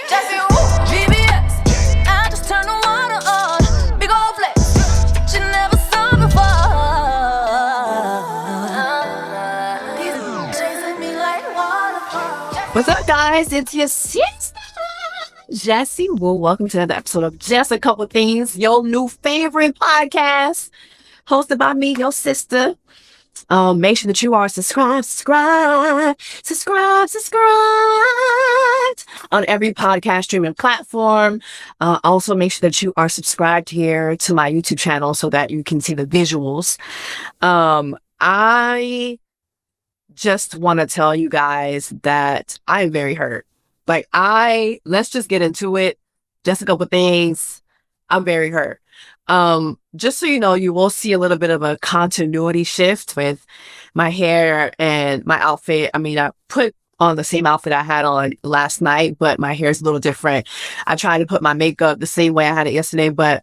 Jessie Woo, BBS. I just turn the water on. Big ol' flex. Shit you never saw before. He's chasing me like waterfall. What's up, guys? It's your sister, Jessie Woo. Welcome to another episode of Just a Couple Things, your new favorite podcast, hosted by me, your sister. Make sure that you are subscribed on every podcast streaming platform. Also, make sure that you are subscribed here to my YouTube channel so that you can see the visuals. I just want to tell you guys that I'm very hurt. Let's just get into it. Just a couple things. I'm very hurt. Just so you know, you will see a little bit of a continuity shift with my hair and my outfit. I mean, I put on the same outfit I had on last night, but my hair is a little different. I tried to put my makeup the same way I had it yesterday, but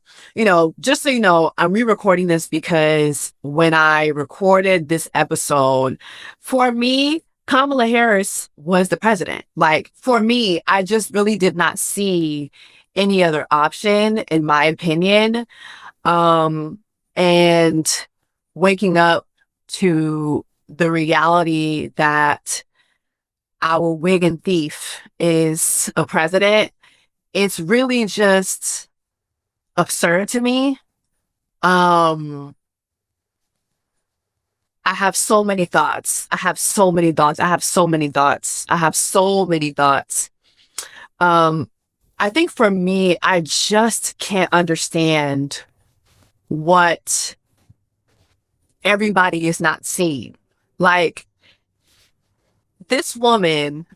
just so you know, I'm re-recording this because when I recorded this episode, for me, Kamala Harris was the president. For me, I just really did not see any other option, in my opinion. And waking up to the reality that our wig and thief is a president, it's really just absurd to me. I have so many thoughts. I think for me, I just can't understand what everybody is not seeing. This woman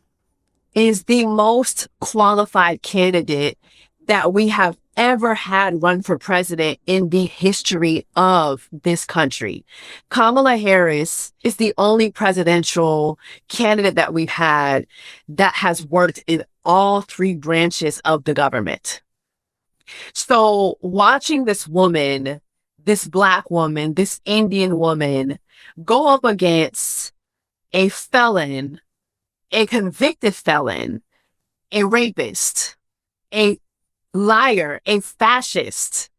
is the most qualified candidate that we have ever had run for president in the history of this country. Kamala Harris is the only presidential candidate that we've had that has worked in all three branches of the government. So watching this woman, this Black woman, this Indian woman go up against a felon, a convicted felon, a rapist, a liar, a fascist,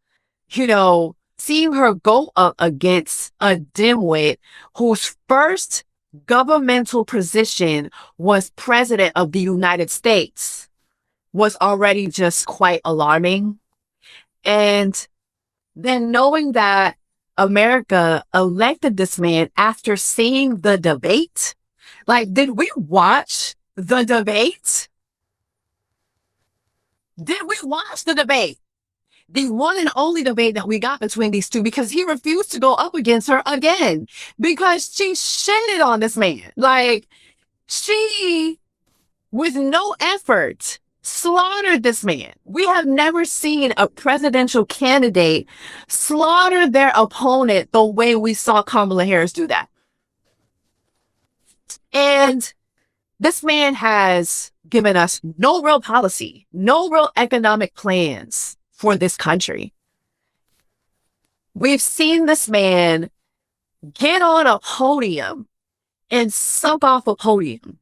seeing her go up against a dimwit whose first governmental position was president of the United States was already just quite alarming. And then knowing that America elected this man after seeing the debate, did we watch the debate? Did we watch the debate? The one and only debate that we got between these two, because he refused to go up against her again because she shitted on this man. She, with no effort, slaughtered this man. We have never seen a presidential candidate slaughter their opponent the way we saw Kamala Harris do that. And this man has given us no real policy, no real economic plans for this country. We've seen this man get on a podium and suck off a podium.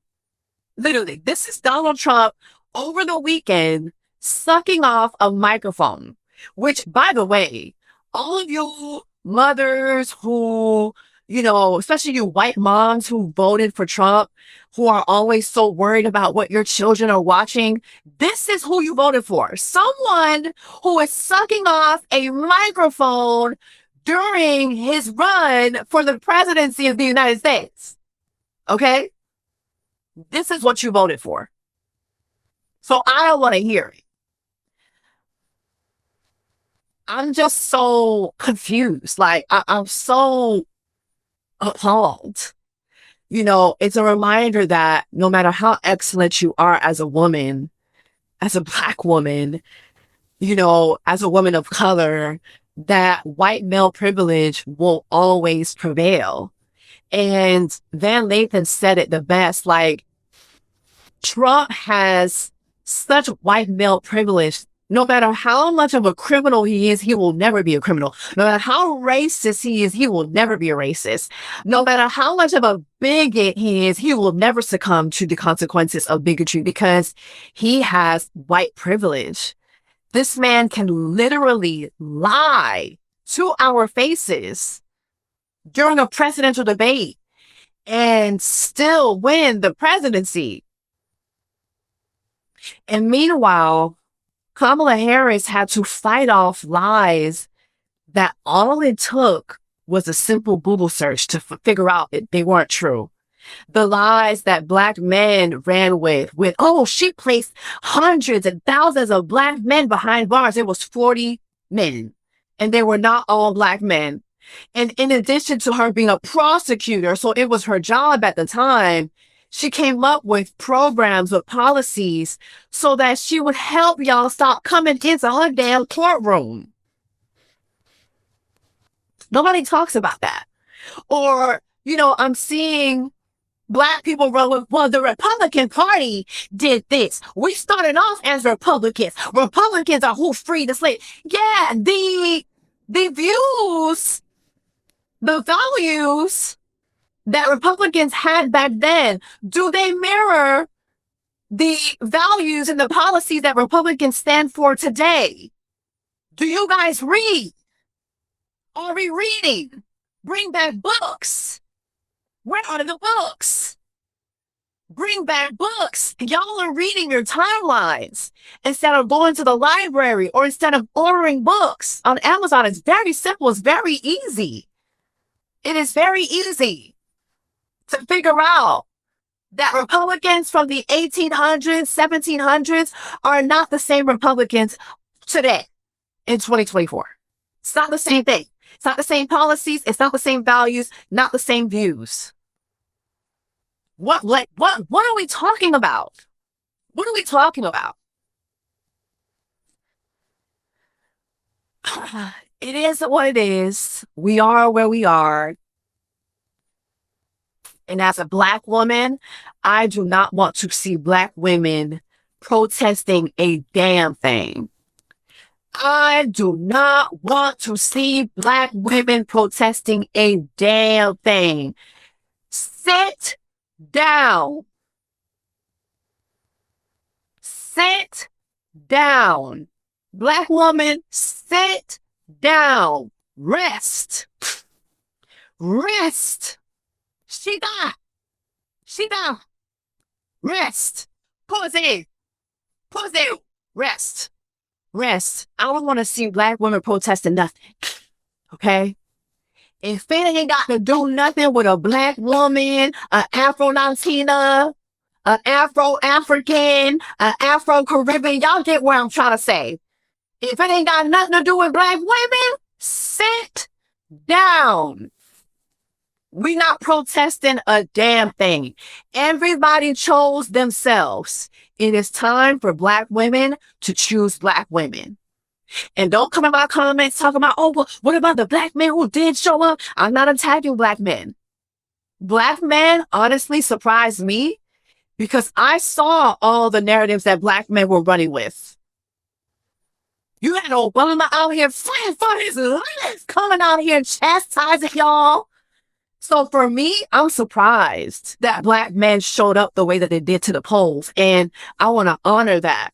Literally, this is Donald Trump over the weekend sucking off a microphone, which, by the way, all of you mothers who, especially you white moms who voted for Trump, who are always so worried about what your children are watching, this is who you voted for. Someone who is sucking off a microphone during his run for the presidency of the United States. Okay? This is what you voted for. So I don't want to hear it. I'm just so confused. I'm so appalled. It's a reminder that no matter how excellent you are as a woman, as a Black woman, as a woman of color, that white male privilege will always prevail. And Van Lathan said it the best, Trump has such white male privilege No matter how much of a criminal he is, he will never be a criminal. No matter how racist he is, he will never be a racist. No matter how much of a bigot he is, he will never succumb to the consequences of bigotry because he has white privilege. This man can literally lie to our faces during a presidential debate and still win the presidency. And meanwhile, Kamala Harris had to fight off lies that all it took was a simple Google search to figure out they weren't true. The lies that Black men ran with, oh, she placed hundreds and thousands of Black men behind bars. It was 40 men, and they were not all Black men. And in addition to her being a prosecutor, so it was her job at the time, she came up with programs, with policies, so that she would help y'all stop coming into her damn courtroom. Nobody talks about that. Or, I'm seeing Black people run with, well, the Republican Party did this. We started off as Republicans. Republicans are who freed the slave. Yeah, the views, the values that Republicans had back then, do they mirror the values and the policies that Republicans stand for today? Do you guys read? Are we reading? Bring back books. Where are the books? Bring back books. Y'all are reading your timelines instead of going to the library or instead of ordering books on Amazon. It's very simple. It's very easy. It is very easy to figure out that Republicans from the 1800s, 1700s are not the same Republicans today in 2024. It's not the same thing. It's not the same policies. It's not the same values, not the same views. What are we talking about? What are we talking about? It is what it is. We are where we are. And as a Black woman, I do not want to see Black women protesting a damn thing. I do not want to see Black women protesting a damn thing. Sit down. Sit down. Black woman, sit down. Rest. Rest. She down. Rest. Pause it. Rest. I don't want to see Black women protesting nothing. Okay? If it ain't got to do nothing with a Black woman, an Afro-Latina, an Afro-African, an Afro-Caribbean, y'all get what I'm trying to say. If it ain't got nothing to do with Black women, sit down. We're not protesting a damn thing. Everybody chose themselves. It is time for Black women to choose Black women. And don't come in my comments talking about, oh, well, what about the Black men who did show up? I'm not attacking Black men. Black men honestly surprised me because I saw all the narratives that Black men were running with. You had Obama out here fighting for his life, coming out here chastising y'all. So for me, I'm surprised that Black men showed up the way that they did to the polls, and I want to honor that.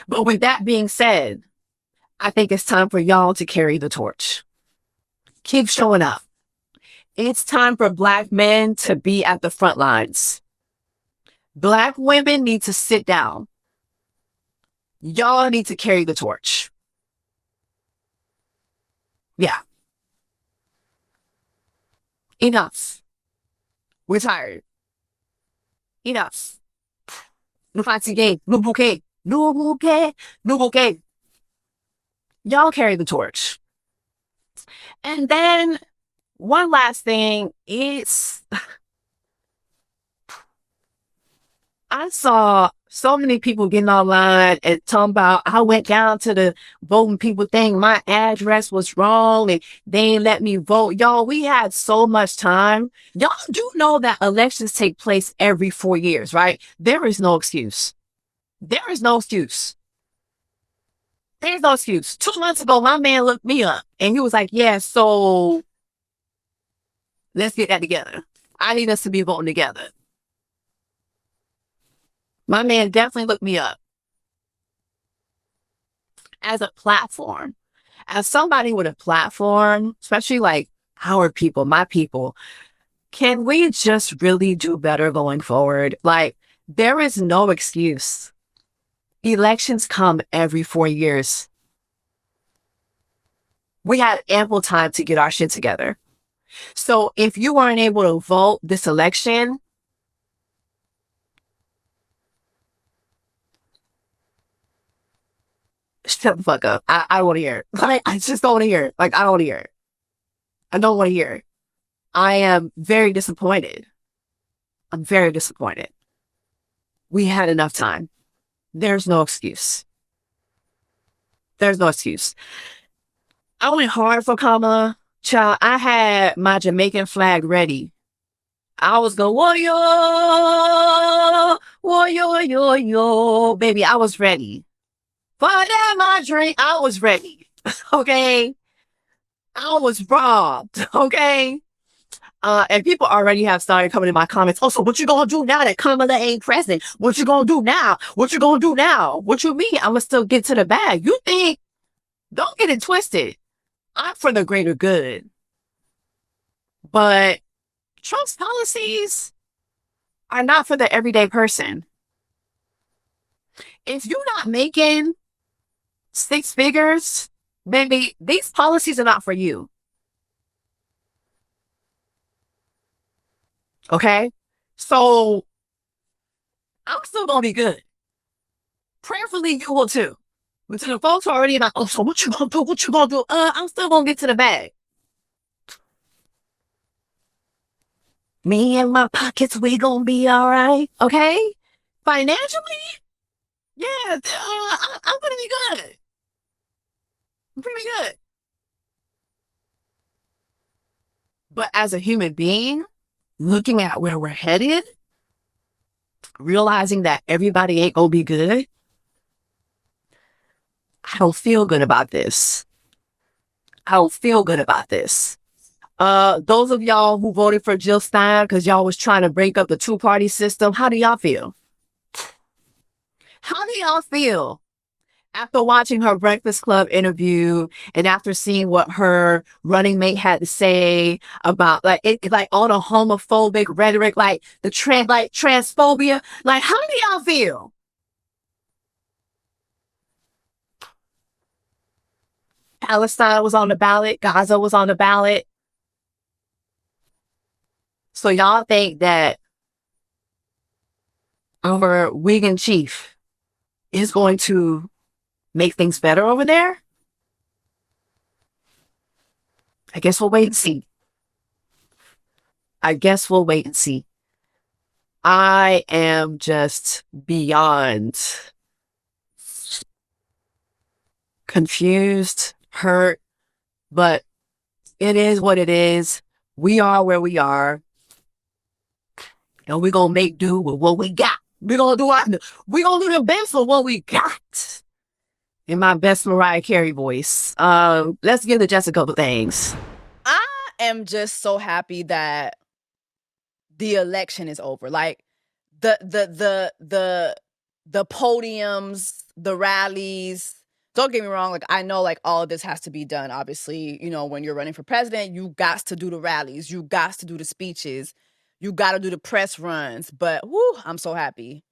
But with that being said, I think it's time for y'all to carry the torch. Keep showing up. It's time for Black men to be at the front lines. Black women need to sit down. Y'all need to carry the torch. Yeah. Enough. We're tired. Enough. No fancy game. No bouquet. No bouquet. No bouquet. Y'all carry the torch. And then one last thing is I saw so many people getting online and talking about I went down to the voting people thing. My address was wrong and they ain't let me vote. Y'all, we had so much time. Y'all do know that elections take place every 4 years, right? There is no excuse. There is no excuse. There's no excuse. 2 months ago, my man looked me up and he was like, yeah, so let's get that together. I need us to be voting together. My man definitely looked me up. As a platform, as somebody with a platform, especially like our people, my people, can we just really do better going forward? Like, there is no excuse. Elections come every 4 years. We had ample time to get our shit together. So if you weren't able to vote this election, shut the fuck up. I don't want to hear it. Like, I just don't want to hear it. Like, I don't want to hear it. I don't want to hear it. I am very disappointed. I'm very disappointed. We had enough time. There's no excuse. There's no excuse. I went hard for Kamala. Child, I had my Jamaican flag ready. I was going, warrior, warrior, yo, yo. Baby, I was ready. For that my drink, I was ready. Okay? I was robbed. Okay? And people already have started coming in my comments. Oh, so what you gonna do now that Kamala ain't president? What you gonna do now? What you gonna do now? What you mean? I'ma still get to the bag. You think? Don't get it twisted. I'm for the greater good. But Trump's policies are not for the everyday person. If you're not making 6 figures, baby, these policies are not for you. Okay? So I'm still gonna be good. Prayerfully, you will too. But to the folks already like, oh, so what you gonna do? What you gonna do? I'm still gonna get to the bag. Me and my pockets, we gonna be all right. Okay? Financially, yeah, I'm gonna be good. I'm pretty good. But as a human being, looking at where we're headed, realizing that everybody ain't gonna be good, I don't feel good about this. I don't feel good about this. Those of y'all who voted for Jill Stein because y'all was trying to break up the 2-party system, how do y'all feel? How do y'all feel after watching her Breakfast Club interview and after seeing what her running mate had to say about like all the homophobic rhetoric, like the transphobia? Like, how do y'all feel? Palestine was on the ballot. Gaza was on the ballot. So y'all think that our wig in chief is going to make things better over there? I guess we'll wait and see. I guess we'll wait and see. I am just beyond confused, hurt, but it is what it is. We are where we are. And we're going to make do with what we got. We're going to do the best with what we got. In my best Mariah Carey voice. Let's give the Jess a couple things. I am just so happy that the election is over. Like the podiums, the rallies. Don't get me wrong. Like, I know like all of this has to be done. Obviously, you know, when you're running for president, you got to do the rallies. You got to do the speeches. You got to do the press runs. But whoo, I'm so happy.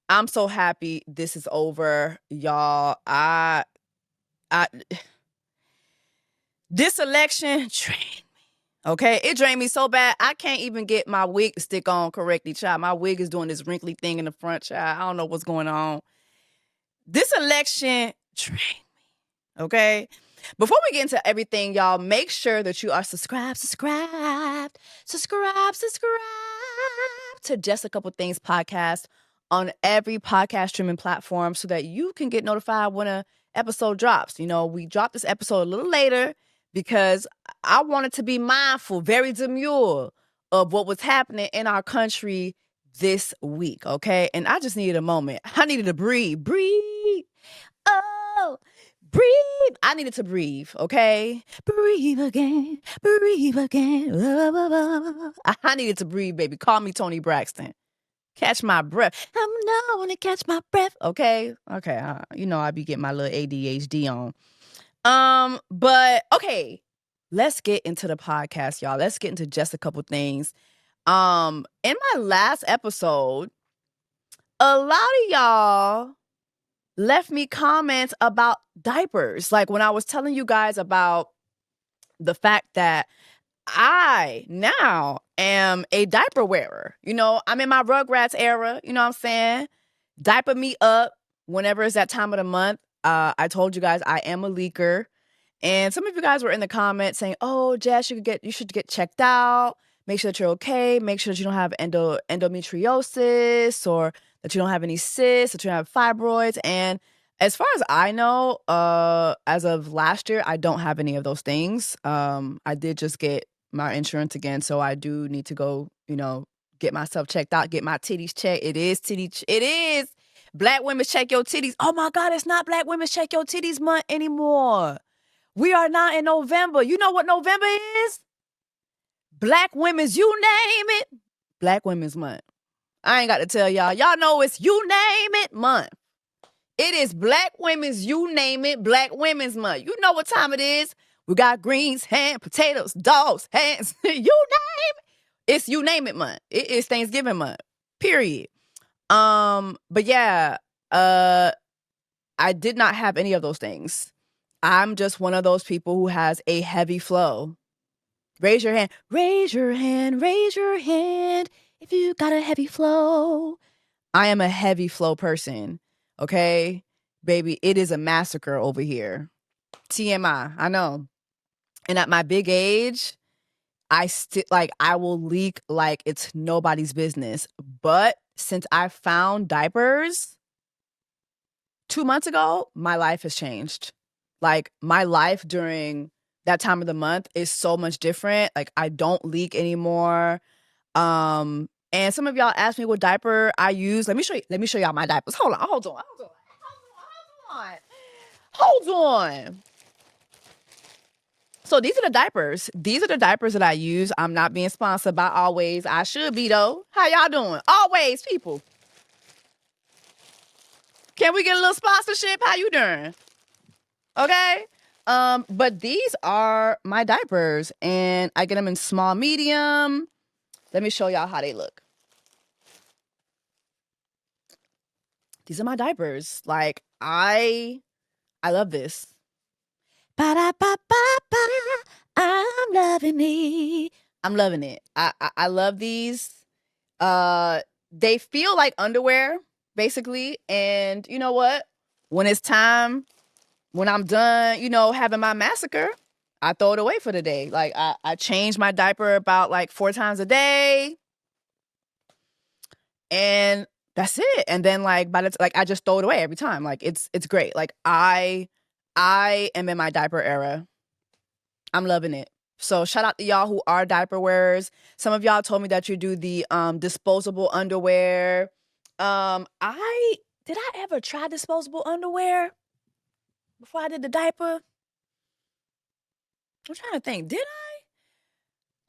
I'm so happy this is over, y'all. This election drained me. Okay, it drained me so bad I can't even get my wig to stick on correctly, child. My wig is doing this wrinkly thing in the front, child. I don't know what's going on. This election drained me. Okay. Before we get into everything, y'all, make sure that you are subscribed to Just a Couple Things podcast on every podcast streaming platform so that you can get notified when an episode drops. You know, we dropped this episode a little later because I wanted to be mindful, very demure of what was happening in our country this week, okay? And I just needed a moment. I needed to breathe. breathe. I needed to breathe, okay? Breathe again, breathe again. I needed to breathe, baby. Call me Toni Braxton. Catch my breath. I'm not gonna catch my breath. Okay. You know I be getting my little ADHD on. But okay, let's get into the podcast, y'all. Let's get into just a couple things. In my last episode, a lot of y'all left me comments about diapers. Like when I was telling you guys about the fact that I now am a diaper wearer. You know, I'm in my Rugrats era. You know what I'm saying? Diaper me up whenever it's that time of the month. I told you guys I am a leaker. And some of you guys were in the comments saying, oh, Jess, you should get checked out. Make sure that you're okay. Make sure that you don't have endometriosis or that you don't have any cysts, that you don't have fibroids. And as far as I know, as of last year, I don't have any of those things. I did just get my insurance again, so I do need to go, get myself checked out, get my titties checked. It is Black Women Check Your Titties. Oh my God, it's not Black Women Check Your Titties month anymore. We are not in November. You know what November is? Black Women's, you name it, Black Women's Month. I ain't got to tell y'all. Y'all know it's you name it month. It is Black Women's, you name it, Black Women's Month. You know what time it is. We got greens, ham, potatoes, dogs, hands. You name it. It's you name it month. It is Thanksgiving month. Period. But yeah, I did not have any of those things. I'm just one of those people who has a heavy flow. Raise your hand. Raise your hand. Raise your hand if you got a heavy flow. I am a heavy flow person. Okay? Baby, it is a massacre over here. TMI. I know. And at my big age, I will leak like it's nobody's business. But since I found diapers 2 months ago, my life has changed. Like my life during that time of the month is so much different. Like I don't leak anymore. And some of y'all asked me what diaper I use. Let me show y'all my diapers. Hold on. So these are the diapers. These are the diapers that I use. I'm not being sponsored by Always. I should be though. How y'all doing? Always, people. Can we get a little sponsorship? How you doing? Okay. But these are my diapers and I get them in small, medium. Let me show y'all how they look. These are my diapers. Like I love this. Ba-da-ba-ba-ba. I'm loving it. I love these. They feel like underwear, basically. And you know what? When it's time, when I'm done, having my massacre, I throw it away for the day. Like I change my diaper about like 4 times a day. And that's it. And then like I just throw it away every time. Like it's great. Like I am in my diaper era. I'm loving it. So shout out to y'all who are diaper wearers. Some of y'all told me that you do the disposable underwear. Did I ever try disposable underwear before I did the diaper? I'm trying to think. Did I?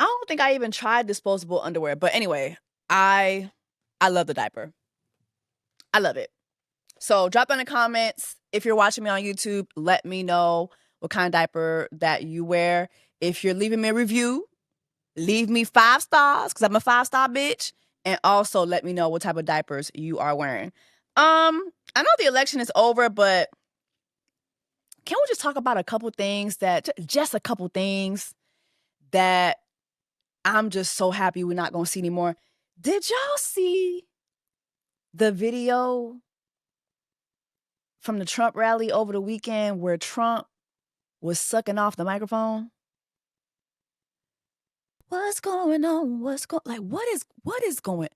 I don't think I even tried disposable underwear. But anyway, I love the diaper. I love it. So drop down in the comments. If you're watching me on YouTube, let me know what kind of diaper that you wear. If you're leaving me a review, leave me 5 stars because I'm a 5-star bitch. And also let me know what type of diapers you are wearing. I know the election is over, but can we just talk about a couple things that I'm just so happy we're not going to see anymore. Did y'all see the video from the Trump rally over the weekend where Trump was sucking off the microphone? What's going on? What is going?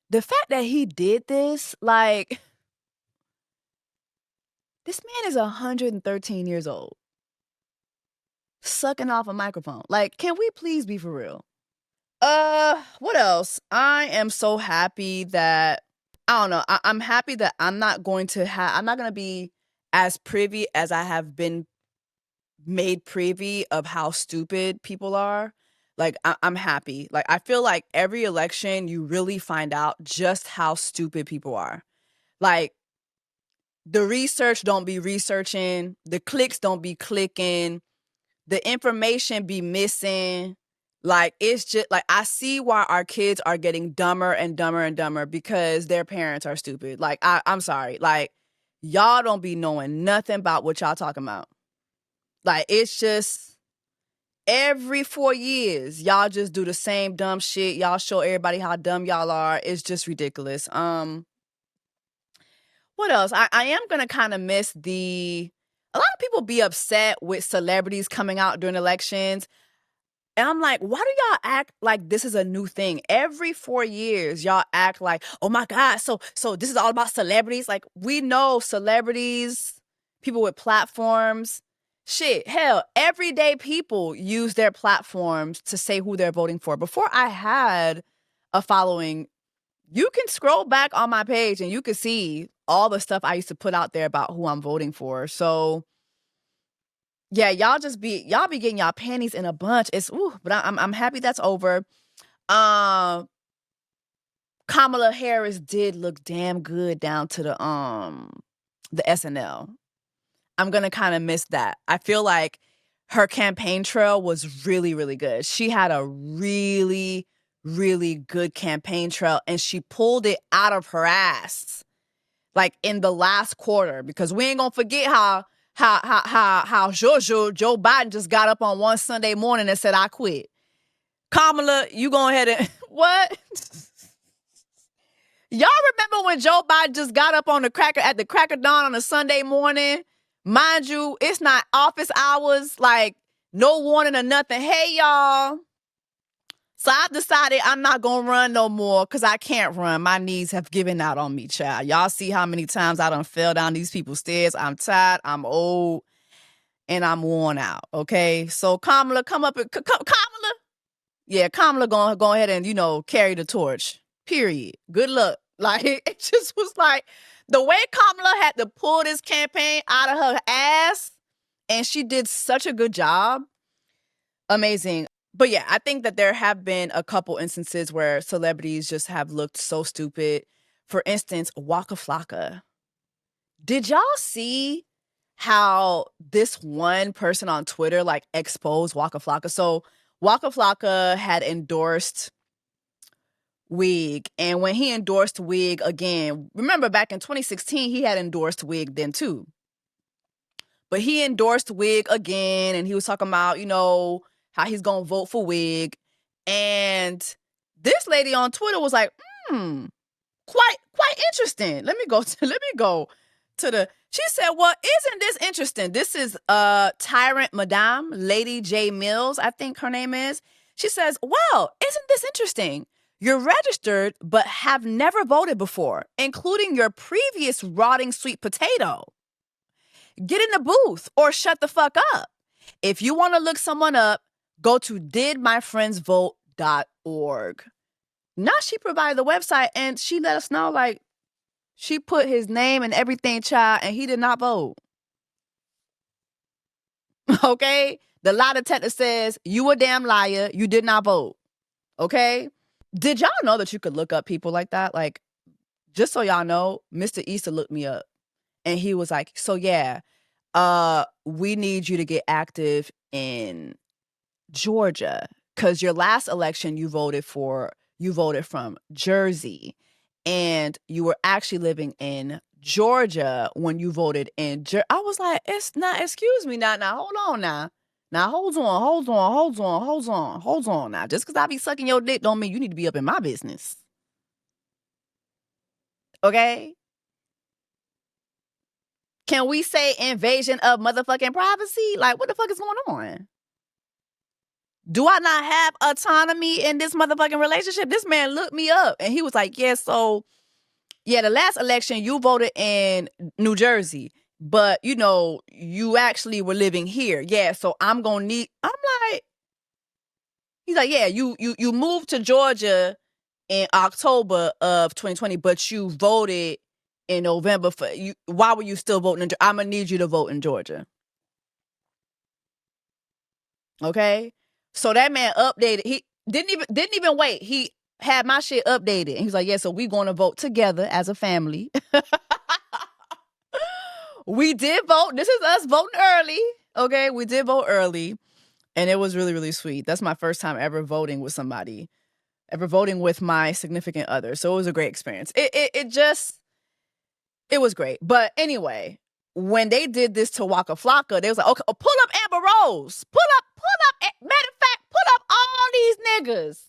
The fact that he did this, like, this man is 113 years old. Sucking off a microphone. Like, can we please be for real? What else? I am so happy that, I don't know. I'm happy that I'm not going to be as privy as I have been made privy of how stupid people are, like I'm happy. Like I feel like every election you really find out just how stupid people are. Like the research don't be researching, the clicks don't be clicking, the information be missing. Like it's just like I see why our kids are getting dumber and dumber and dumber because their parents are stupid. Like I'm sorry. Like y'all don't be knowing nothing about what y'all talking about. Like it's just every 4 years, y'all just do the same dumb shit. Y'all show everybody how dumb y'all are. It's just ridiculous. What else? I am gonna kind of miss a lot of people be upset with celebrities coming out during elections. And I'm like, why do y'all act like this is a new thing? Every 4 years, y'all act like, oh my God, so this is all about celebrities. Like, we know celebrities, people with platforms, shit, hell, everyday people use their platforms to say who they're voting for. Before I had a following, you can scroll back on my page and you can see all the stuff I used to put out there about who I'm voting for. So yeah, y'all be getting y'all panties in a bunch. But I'm happy that's over. Kamala Harris did look damn good down to the SNL. I'm gonna kind of miss that. I feel like her campaign trail was really, really good. She had a really, really good campaign trail, and she pulled it out of her ass, like in the last quarter. Because we ain't gonna forget how Joe Biden just got up on one Sunday morning and said, I quit. Kamala, you go ahead and what? Y'all remember when Joe Biden just got up on at the crack of dawn on a Sunday morning? Mind you, it's not office hours, like no warning or nothing. Hey, y'all. So I've decided I'm not going to run no more because I can't run. My knees have given out on me, child. Y'all see how many times I done fell down these people's stairs. I'm tired, I'm old, and I'm worn out, okay? So Kamala, come up and... Kamala? Yeah, Kamala go ahead and, carry the torch, period. Good luck. Like, it just was like, the way Kamala had to pull this campaign out of her ass, and she did such a good job. Amazing. But yeah, I think that there have been a couple instances where celebrities just have looked so stupid. For instance, Waka Flocka. Did y'all see how this one person on Twitter exposed Waka Flocka? So Waka Flocka had endorsed wig, and when he endorsed wig again, remember back in 2016 he had endorsed wig then too. But he endorsed wig again, and he was talking about, how he's gonna vote for wig. And this lady on Twitter was like, quite interesting. Let me go to the she said, well, isn't this interesting? This is Tyrant Madame, Lady J Mills, I think her name is. She says, well, isn't this interesting? You're registered but have never voted before, including your previous rotting sweet potato. Get in the booth or shut the fuck up. If you want to look someone up, go to didmyfriendsvote.org. Now she provided the website and she let us know, she put his name and everything, child, and he did not vote. Okay? The lie detector says, you a damn liar. You did not vote. Okay? Did y'all know that you could look up people like that? Just so y'all know, Mr. Easter looked me up. And he was like, so yeah, we need you to get active in Georgia because your last election you voted from Jersey, and you were actually living in Georgia when you voted in I was like, it's not, excuse me, now hold on now. Now hold on now. Just because I be sucking your dick don't mean you need to be up in my business. Okay? Can we say invasion of motherfucking privacy? What the fuck is going on? Do I not have autonomy in this motherfucking relationship? This man looked me up and he was like, the last election you voted in New Jersey, but you actually were living here. Yeah, so I'm like, he's like, yeah, you moved to Georgia in October of 2020, but you voted in November for you. Why were you still voting in Georgia? I'm gonna need you to vote in Georgia. Okay? So that man updated. He didn't even wait. He had my shit updated. And he was like, yeah, so we going to vote together as a family. We did vote. This is us voting early. Okay? We did vote early. And it was really, really sweet. That's my first time ever voting with somebody, ever voting with my significant other. So it was a great experience. It was great. But anyway, when they did this to Waka Flocka, they was like, okay, pull up Amber Rose. Pull up. Matter of fact, pull up all these niggas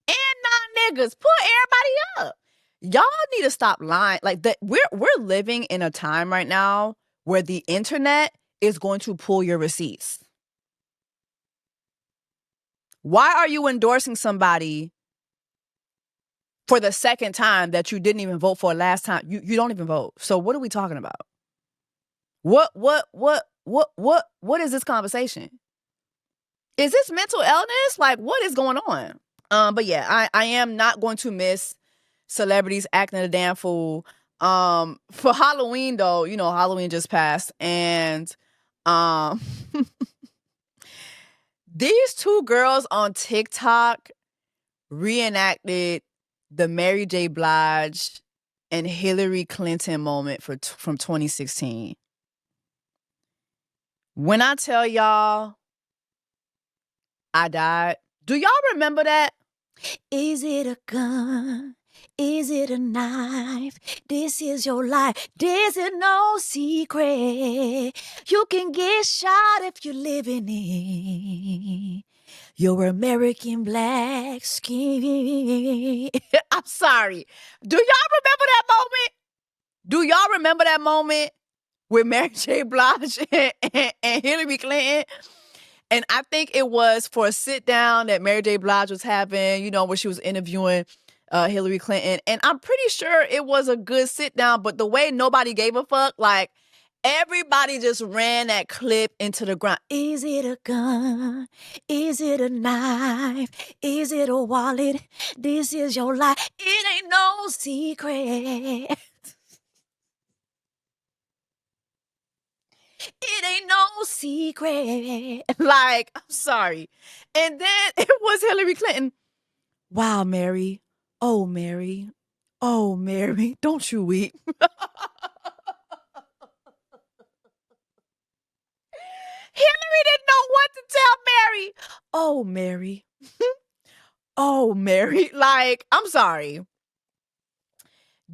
and non-niggas. Pull everybody up. Y'all need to stop lying. Like that, we're living in a time right now where the internet is going to pull your receipts. Why are you endorsing somebody for the second time that you didn't even vote for last time? You don't even vote. So what are we talking about? What is this conversation? Is this mental illness? Like, what is going on? But yeah, I am not going to miss celebrities acting a damn fool. For Halloween though, you know, Halloween just passed, and these two girls on TikTok reenacted the Mary J. Blige and Hillary Clinton moment from 2016. When I tell y'all I died, do y'all remember that? Is it a gun? Is it a knife? This is your life. This is no secret. You can get shot if you're living it. Your American black skin. I'm sorry. Do y'all remember that moment? Do y'all remember that moment with Mary J. Blige and Hillary Clinton? And I think it was for a sit down that Mary J. Blige was having, you know, where she was interviewing Hillary Clinton. And I'm pretty sure it was a good sit down, but the way nobody gave a fuck, like everybody just ran that clip into the ground. Is it a gun? Is it a knife? Is it a wallet? This is your life. It ain't no secret. It ain't no secret. Like, I'm sorry. And then it was Hillary Clinton. Wow, Mary. Oh, Mary. Oh, Mary. Don't you weep. Hillary didn't know what to tell Mary. Oh, Mary. Oh, Mary. Like, I'm sorry.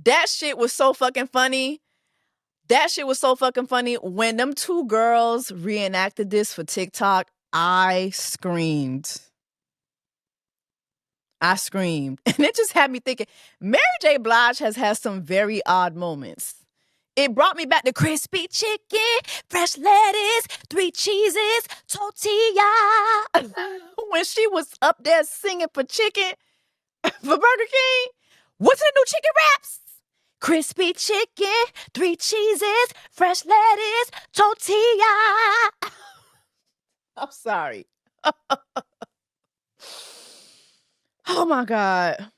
That shit was so fucking funny. That shit was so fucking funny. When them two girls reenacted this for TikTok, I screamed. And it just had me thinking, Mary J. Blige has had some very odd moments. It brought me back to crispy chicken, fresh lettuce, 3 cheeses, tortilla. When she was up there singing for chicken, for Burger King. What's in the new chicken wraps? Crispy chicken, 3 cheeses, fresh lettuce, tortilla. I'm sorry. Oh my God.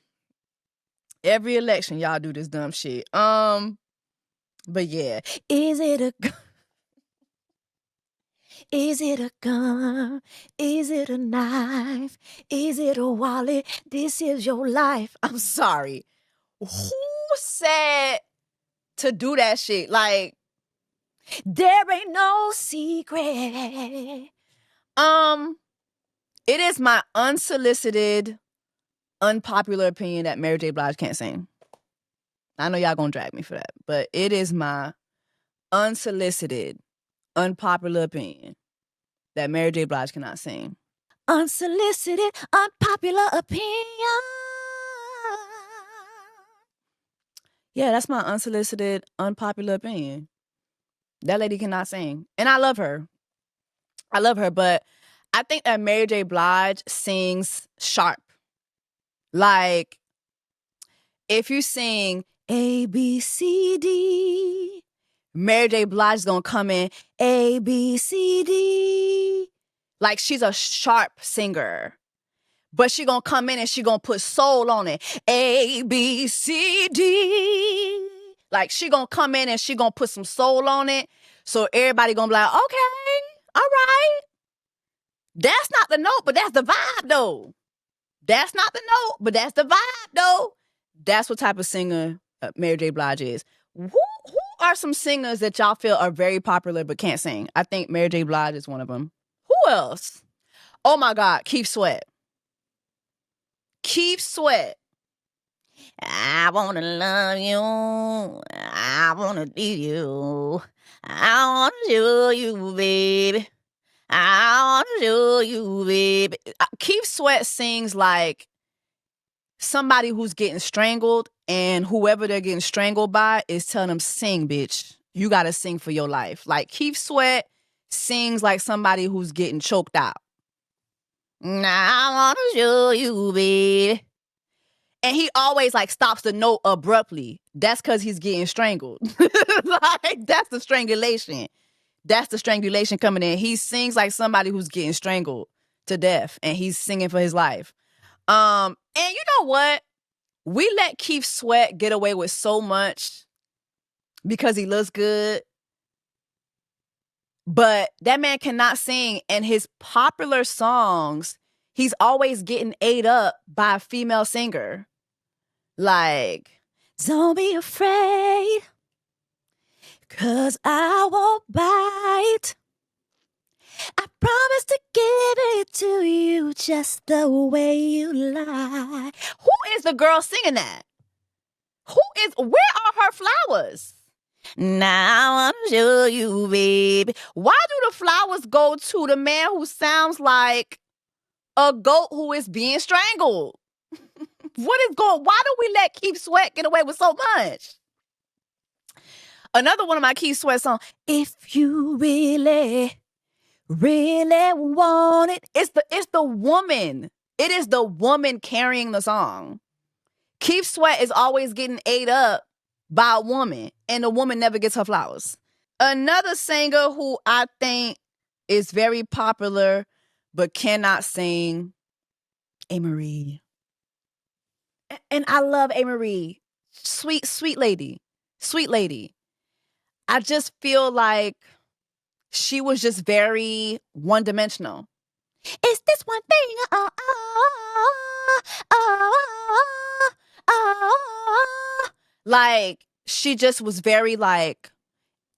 Every election, y'all do this dumb shit. But yeah. Is it a gun? Is it a gun? Is it a knife? Is it a wallet? This is your life. I'm sorry. Who said to do that shit? Like, there ain't no secret. It is my unsolicited, unpopular opinion that Mary J. Blige can't sing. I know y'all gonna drag me for that, but it is my unsolicited, unpopular opinion that Mary J. Blige cannot sing. Unsolicited, unpopular opinion. Yeah, that's my unsolicited, unpopular opinion. That lady cannot sing. And I love her. But I think that Mary J. Blige sings sharp. Like, if you sing A, B, C, D, Mary J. Blige is going to come in A, B, C, D. Like, she's a sharp singer. But she going to come in and she going to put soul on it. A, B, C, D. Like, she gonna come in and she gonna put some soul on it. So everybody gonna be like, okay, all right. That's not the note, but that's the vibe, though. That's not the note, but that's the vibe, though. That's what type of singer Mary J. Blige is. Who are some singers that y'all feel are very popular but can't sing? I think Mary J. Blige is one of them. Who else? Oh, my God, Keith Sweat. Keith Sweat. I want to love you. I want to need you. I want to show you, baby. I want to show you, baby. Keith Sweat sings like somebody who's getting strangled, and whoever they're getting strangled by is telling them, sing, bitch. You got to sing for your life. Like, Keith Sweat sings like somebody who's getting choked out. I want to show you, baby. And he always like stops the note abruptly. That's because he's getting strangled. Like, that's the strangulation. That's the strangulation coming in. He sings like somebody who's getting strangled to death, and he's singing for his life. And you know what? We let Keith Sweat get away with so much because he looks good. But that man cannot sing, and his popular songs, he's always getting ate up by a female singer. Like, don't be afraid, 'cause I won't bite. I promise to give it to you just the way you lie. Who is the girl singing that? Where are her flowers? Now I want to show you, baby. Why do the flowers go to the man who sounds like a goat who is being strangled? Why do we let Keith Sweat get away with so much? Another one of my Keith Sweat songs, if you really, really want it. It's the woman. It is the woman carrying the song. Keith Sweat is always getting ate up by a woman, and the woman never gets her flowers. Another singer who I think is very popular but cannot sing, A-Marie. And I love A-Marie. Sweet, sweet lady. Sweet lady. I just feel like she was just very one-dimensional. It's this one thing. Like, she just was very like,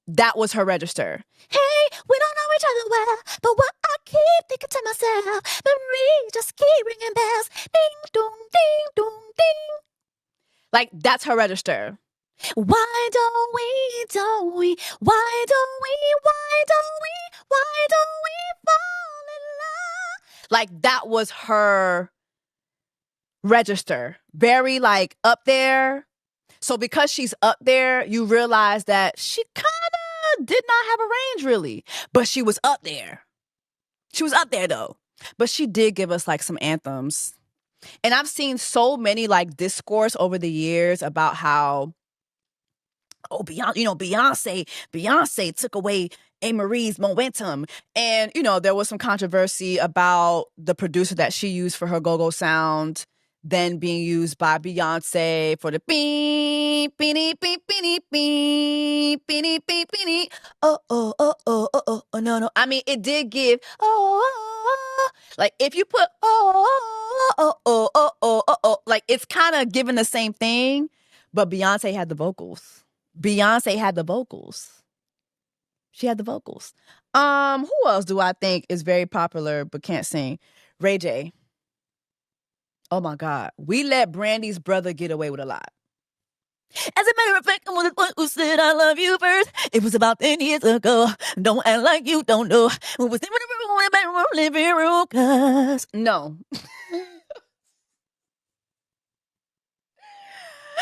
that was her register. Hey, we don't know each other well, but what I keep thinking to myself, Marie, just keep ringing bells. Ding, dong, ding, dong, ding. Like, that's her register. Why don't we fall in love? Like, that was her register. Very, like, up there. So because she's up there, you realize that she kind of did not have a range, really. But she was up there. She was up there, though. But she did give us, like, some anthems. And I've seen so many, like, discourse over the years about how, oh, Beyonce took away A-Marie's momentum. And, there was some controversy about the producer that she used for her go-go sound then being used by Beyonce for the beep, beep, beep, beep, beep, beep, beep, beep. Oh, no. I mean, it did give, like, if you put, like, it's kind of giving the same thing, but Beyonce had the vocals. She had the vocals. Who else do I think is very popular but can't sing? Ray J. Oh my God. We let Brandy's brother get away with a lot. As a matter of fact, I'm the one who said I love you first. It was about 10 years ago. Don't act like you don't know. We was in the bedroom, living room, 'cause no.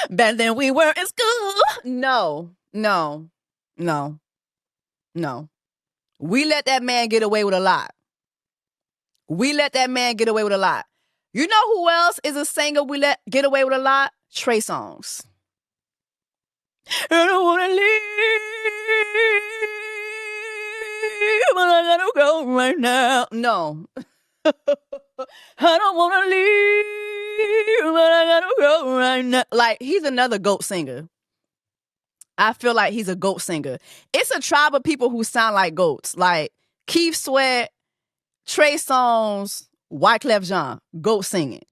Back then we were in school. No. We let that man get away with a lot. You know who else is a singer we let get away with a lot? Trey Songz. I don't want to leave, but I gotta go right now. No. I don't want to leave, but I gotta go right now. Like, he's another GOAT singer. I feel like he's a GOAT singer. It's a tribe of people who sound like GOATs. Like Keith Sweat, Trey Songz, Wyclef Jean, GOAT singing.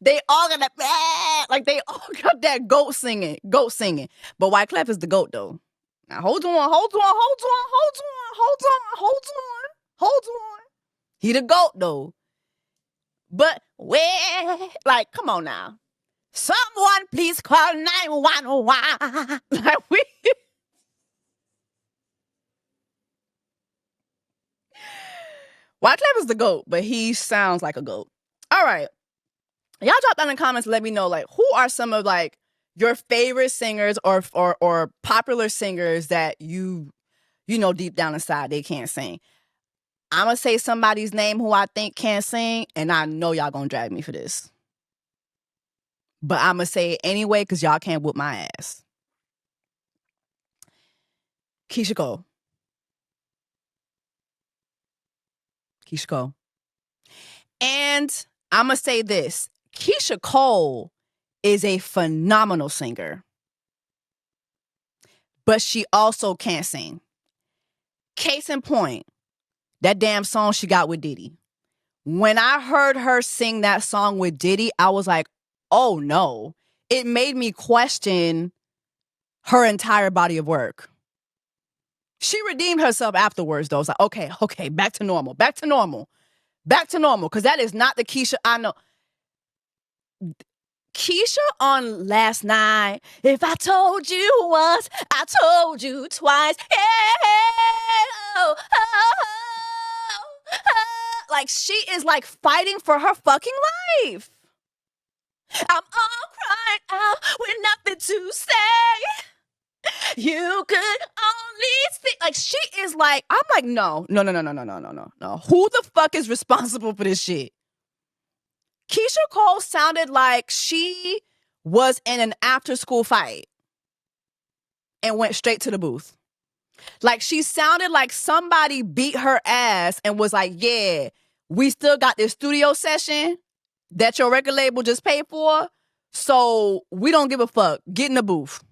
They all got that, like they all got that GOAT singing. But Wyclef is the GOAT though. Now hold on. He the GOAT though. But where, like, come on now. Someone please call 911. Like Wyclef is the GOAT, but he sounds like a GOAT. All right. Y'all drop down in the comments, let me know, like, who are some of, like, your favorite singers or popular singers that you know deep down inside they can't sing. I'm going to say somebody's name who I think can't sing, and I know y'all going to drag me for this. But I'm going to say it anyway because y'all can't whoop my ass. Kesha Cole. And I'm going to say this. Kesha Cole is a phenomenal singer. But she also can't sing. Case in point, that damn song she got with Diddy. When I heard her sing that song with Diddy, I was like, oh no. It made me question her entire body of work. She redeemed herself afterwards, though. It's like, okay, back to normal. Because that is not the Kesha I know. Kesha on Last Night. If I told you once, I told you twice. Like, she is like fighting for her fucking life. I'm all crying out with nothing to say. You could only see. Like, she is like, I'm like, no. Who the fuck is responsible for this shit? Kesha Cole sounded like she was in an after-school fight and went straight to the booth. Like, she sounded like somebody beat her ass and was like, yeah, we still got this studio session that your record label just paid for, so we don't give a fuck. Get in the booth.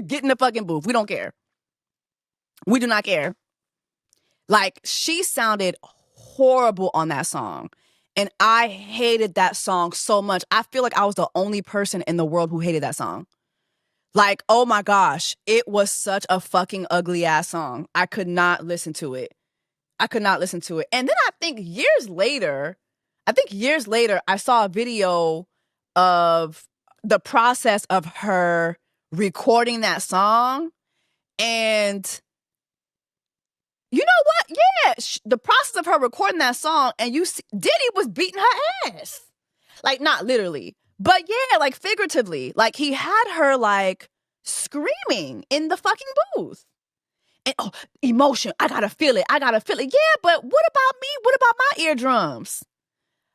Get in the fucking booth. We don't care. We do not care. Like, she sounded horrible on that song. And I hated that song so much. I feel like I was the only person in the world who hated that song. Like, oh my gosh, it was such a fucking ugly ass song. I could not listen to it. And then I think years later, I saw a video of the process of her recording that song. And you know what? Yeah, the process of her recording that song, and you see, Diddy was beating her ass. Like, not literally, but yeah, like figuratively. Like, he had her like screaming in the fucking booth. And emotion, I gotta feel it. Yeah, but what about me? What about my eardrums?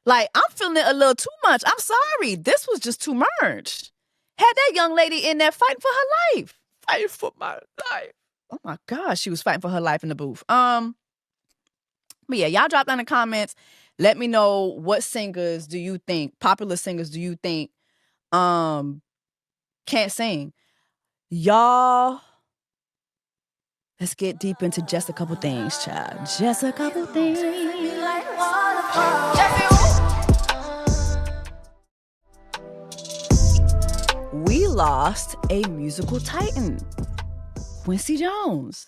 Like, I'm feeling it a little too much. I'm sorry. This was just too much. Had that young lady in there fighting for her life. Fighting for my life. Oh my gosh, she was fighting for her life in the booth. But yeah, y'all drop down in the comments. Let me know what singers do you think, popular singers do you think can't sing. Y'all, let's get deep into just a couple things, child. Just a couple things. We lost a musical titan. Quincy Jones.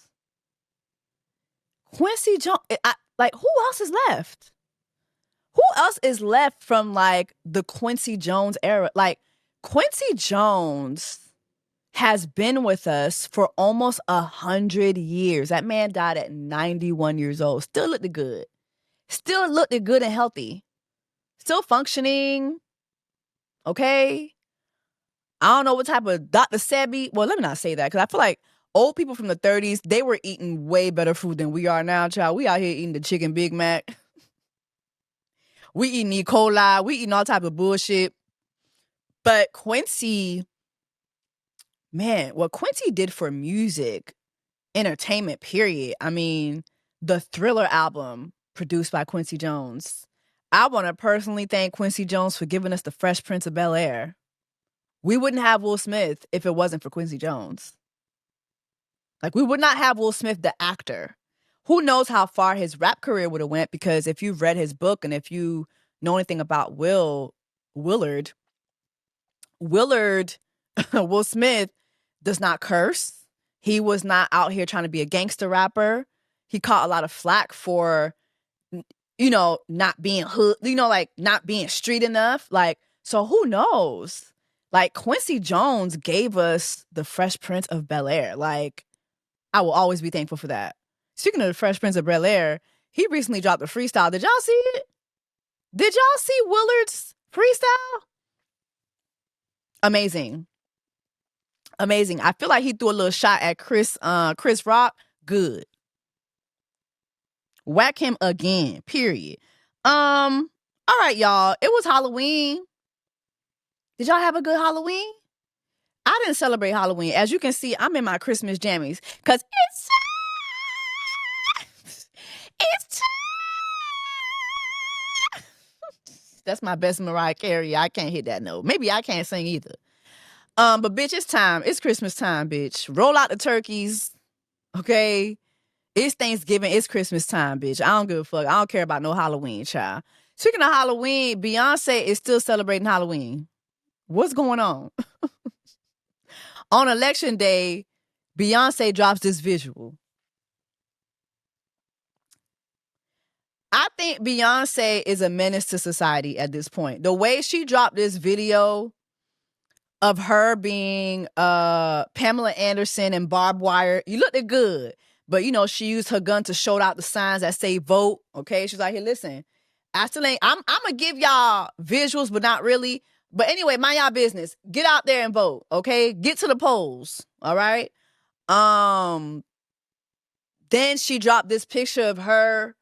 Who else is left? Who else is left from, like, the Quincy Jones era? Like, Quincy Jones has been with us for almost 100 years. That man died at 91 years old. Still looked good. And healthy. Still functioning. Okay? I don't know what type of Dr. Sebi. Well, let me not say that, because I feel like old people from the 30s, they were eating way better food than we are now, child. We out here eating the chicken Big Mac. We eating E. coli. We eating all type of bullshit. But Quincy, man, what Quincy did for music, entertainment, period. I mean, the Thriller album produced by Quincy Jones. I want to personally thank Quincy Jones for giving us the Fresh Prince of Bel-Air. We wouldn't have Will Smith if it wasn't for Quincy Jones. Like, we would not have Will Smith, the actor. Who knows how far his rap career would have went, because if you've read his book and if you know anything about Willard, Will Smith does not curse. He was not out here trying to be a gangster rapper. He caught a lot of flack for, not being hood, like not being street enough. Like, so who knows? Like, Quincy Jones gave us the Fresh Prince of Bel-Air. Like, I will always be thankful for that. Speaking of the Fresh Prince of Bel-Air, he recently dropped a freestyle. Did y'all see it? Did y'all see Willard's freestyle? Amazing. I feel like he threw a little shot at Chris Rock. Good. Whack him again. Period. All right, y'all. It was Halloween. Did y'all have a good Halloween? I didn't celebrate Halloween. As you can see, I'm in my Christmas jammies because it's that's my best Mariah Carey. I can't hit that note. Maybe I can't sing either. But bitch, it's time. It's Christmas time, bitch. Roll out the turkeys. Okay? It's Thanksgiving. It's Christmas time, bitch. I don't give a fuck. I don't care about no Halloween, child. Speaking of Halloween, Beyonce is still celebrating Halloween. What's going on? On election day, Beyonce drops this visual. I think Beyonce is a menace to society at this point. The way she dropped this video of her being Pamela Anderson and barbed wire, you looked good. But, she used her gun to shout out the signs that say vote. Okay, she's like, hey, listen, I still ain't, I'm going to give y'all visuals, but not really. But anyway, mind y'all business. Get out there and vote, okay? Get to the polls, all right? Then she dropped this picture of her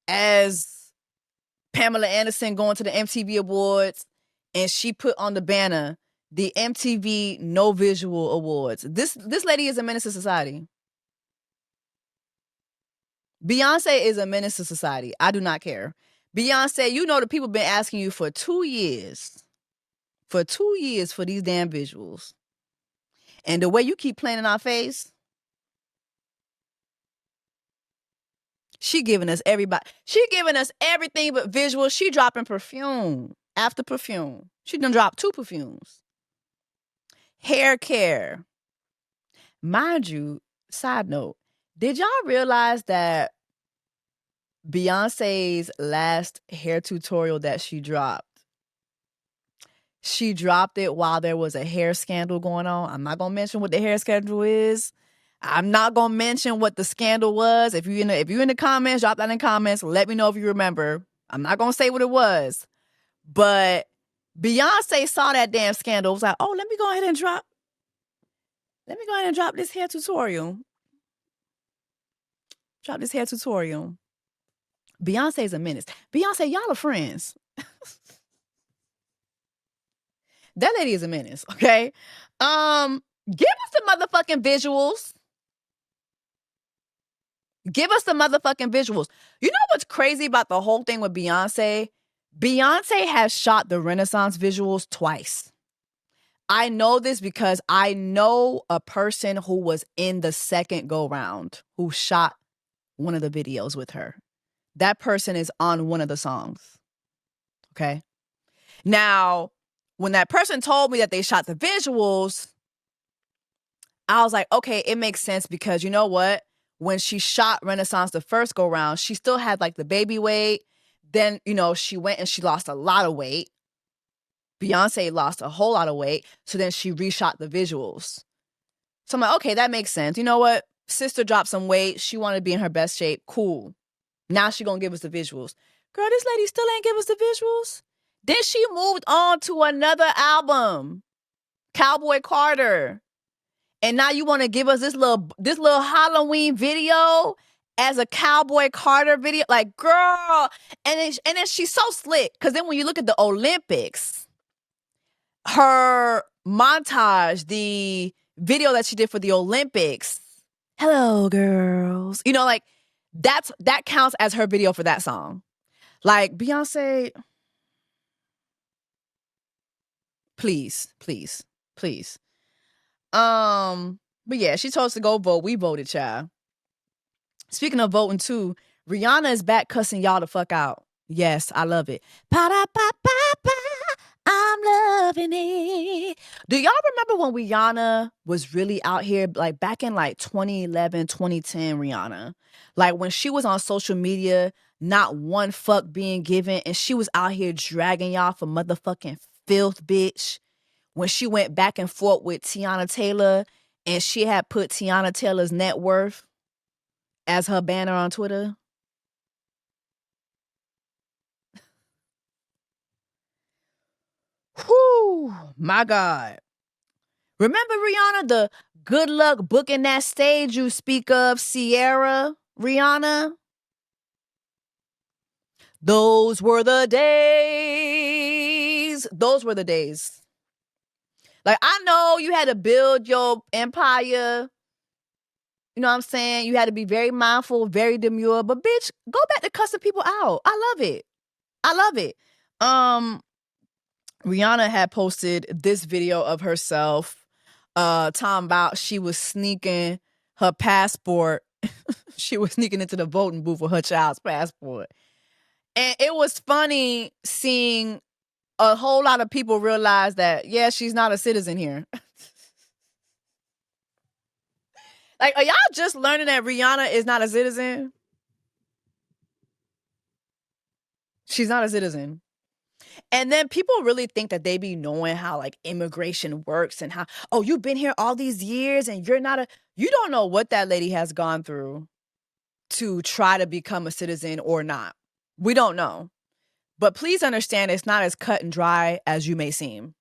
as Pamela Anderson going to the MTV Awards, and she put on the banner the MTV No Visual Awards. This lady is a menace to society. Beyonce is a menace to society. I do not care. Beyonce, the people been asking you for 2 years. For 2 years for these damn visuals. And the way you keep playing in our face, she giving us everything but visuals. She dropping perfume after perfume. She done dropped 2 perfumes. Hair care. Mind you, side note, did y'all realize that Beyonce's last hair tutorial that she dropped it while there was a hair scandal going on? I'm not gonna mention what the hair scandal is. I'm not gonna mention what the scandal was. If you're in the comments, drop that in the comments. Let me know if you remember. I'm not gonna say what it was, but Beyonce saw that damn scandal. Was like, oh, let me go ahead and drop this hair tutorial. Drop this hair tutorial. Beyonce's a menace. Beyonce, y'all are friends. That lady is a menace, okay? Give us the motherfucking visuals. Give us the motherfucking visuals. You know what's crazy about the whole thing with Beyonce? Beyonce has shot the Renaissance visuals twice. I know this because I know a person who was in the second go-round who shot one of the videos with her. That person is on one of the songs. Okay? Now, when that person told me that they shot the visuals, I was like, okay, it makes sense because you know what? When she shot Renaissance the first go round, she still had like the baby weight. Then, she went and she lost a lot of weight. Beyonce lost a whole lot of weight. So then she reshot the visuals. So I'm like, okay, that makes sense. You know what? Sister dropped some weight. She wanted to be in her best shape. Cool. Now she gonna give us the visuals. Girl, this lady still ain't give us the visuals. Then she moved on to another album, Cowboy Carter. And now you want to give us this little Halloween video as a Cowboy Carter video? Like, girl. And then she's so slick. Because then when you look at the Olympics, her montage, the video that she did for the Olympics, hello, girls. That counts as her video for that song. Like, Beyonce, please. But yeah, she told us to go vote. We voted, child. Speaking of voting too, Rihanna is back cussing y'all the fuck out. Yes, I love it. Pa-da-pa-pa-pa, I'm loving it. Do y'all remember when Rihanna was really out here, like back in like 2011, 2010, Rihanna? Like when she was on social media, not one fuck being given, and she was out here dragging y'all for motherfucking filth, bitch. When she went back and forth with Tiana Taylor, and she had put Tiana Taylor's net worth as her banner on Twitter. Whew, my God. Remember, Rihanna, the good luck booking that stage you speak of, Sierra, Rihanna? Those were the days. Those were the days. Like, I know you had to build your empire. You know what I'm saying? You had to be very mindful, very demure. But bitch, go back to cussing people out. I love it. I love it. Rihanna had posted this video of herself talking about she was sneaking her passport. She was sneaking into the voting booth with her child's passport. And it was funny seeing a whole lot of people realize that, yeah, she's not a citizen here. Like, are y'all just learning that Rihanna is not a citizen? She's not a citizen. And then people really think that they be knowing how like immigration works and how, oh, you've been here all these years and you're not you don't know what that lady has gone through to try to become a citizen or not. We don't know. But please understand it's not as cut and dry as you may seem.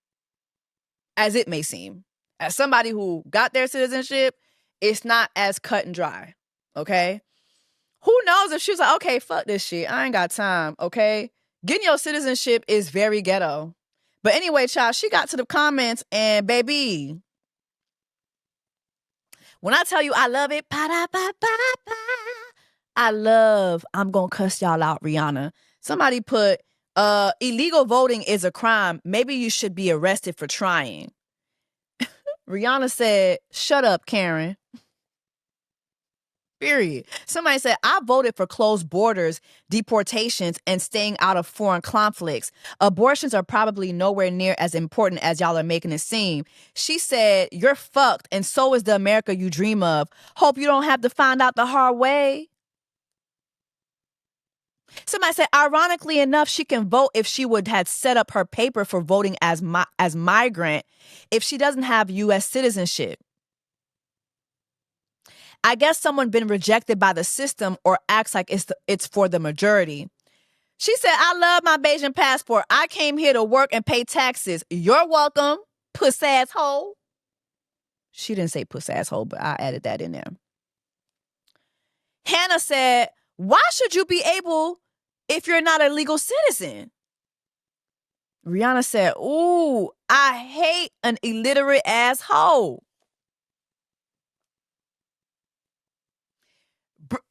As it may seem. As somebody who got their citizenship, it's not as cut and dry. Okay? Who knows if she was like, okay, fuck this shit. I ain't got time. Okay? Getting your citizenship is very ghetto. But anyway, child, she got to the comments and baby, when I tell you I love it, I'm gonna cuss y'all out, Rihanna. Somebody put, illegal voting is a crime. Maybe you should be arrested for trying. Rihanna said, shut up, Karen. Period. Somebody said, I voted for closed borders, deportations, and staying out of foreign conflicts. Abortions are probably nowhere near as important as y'all are making it seem. She said, you're fucked, and so is the America you dream of. Hope you don't have to find out the hard way. Somebody said, ironically enough, she can vote if she would have set up her paper for voting as migrant if she doesn't have U.S. citizenship. I guess someone been rejected by the system or acts like it's for the majority. She said, I love my Bayesian passport. I came here to work and pay taxes. You're welcome, puss asshole. She didn't say puss asshole, but I added that in there. Hannah said, why should you be able if you're not a legal citizen? Rihanna said, ooh, I hate an illiterate asshole.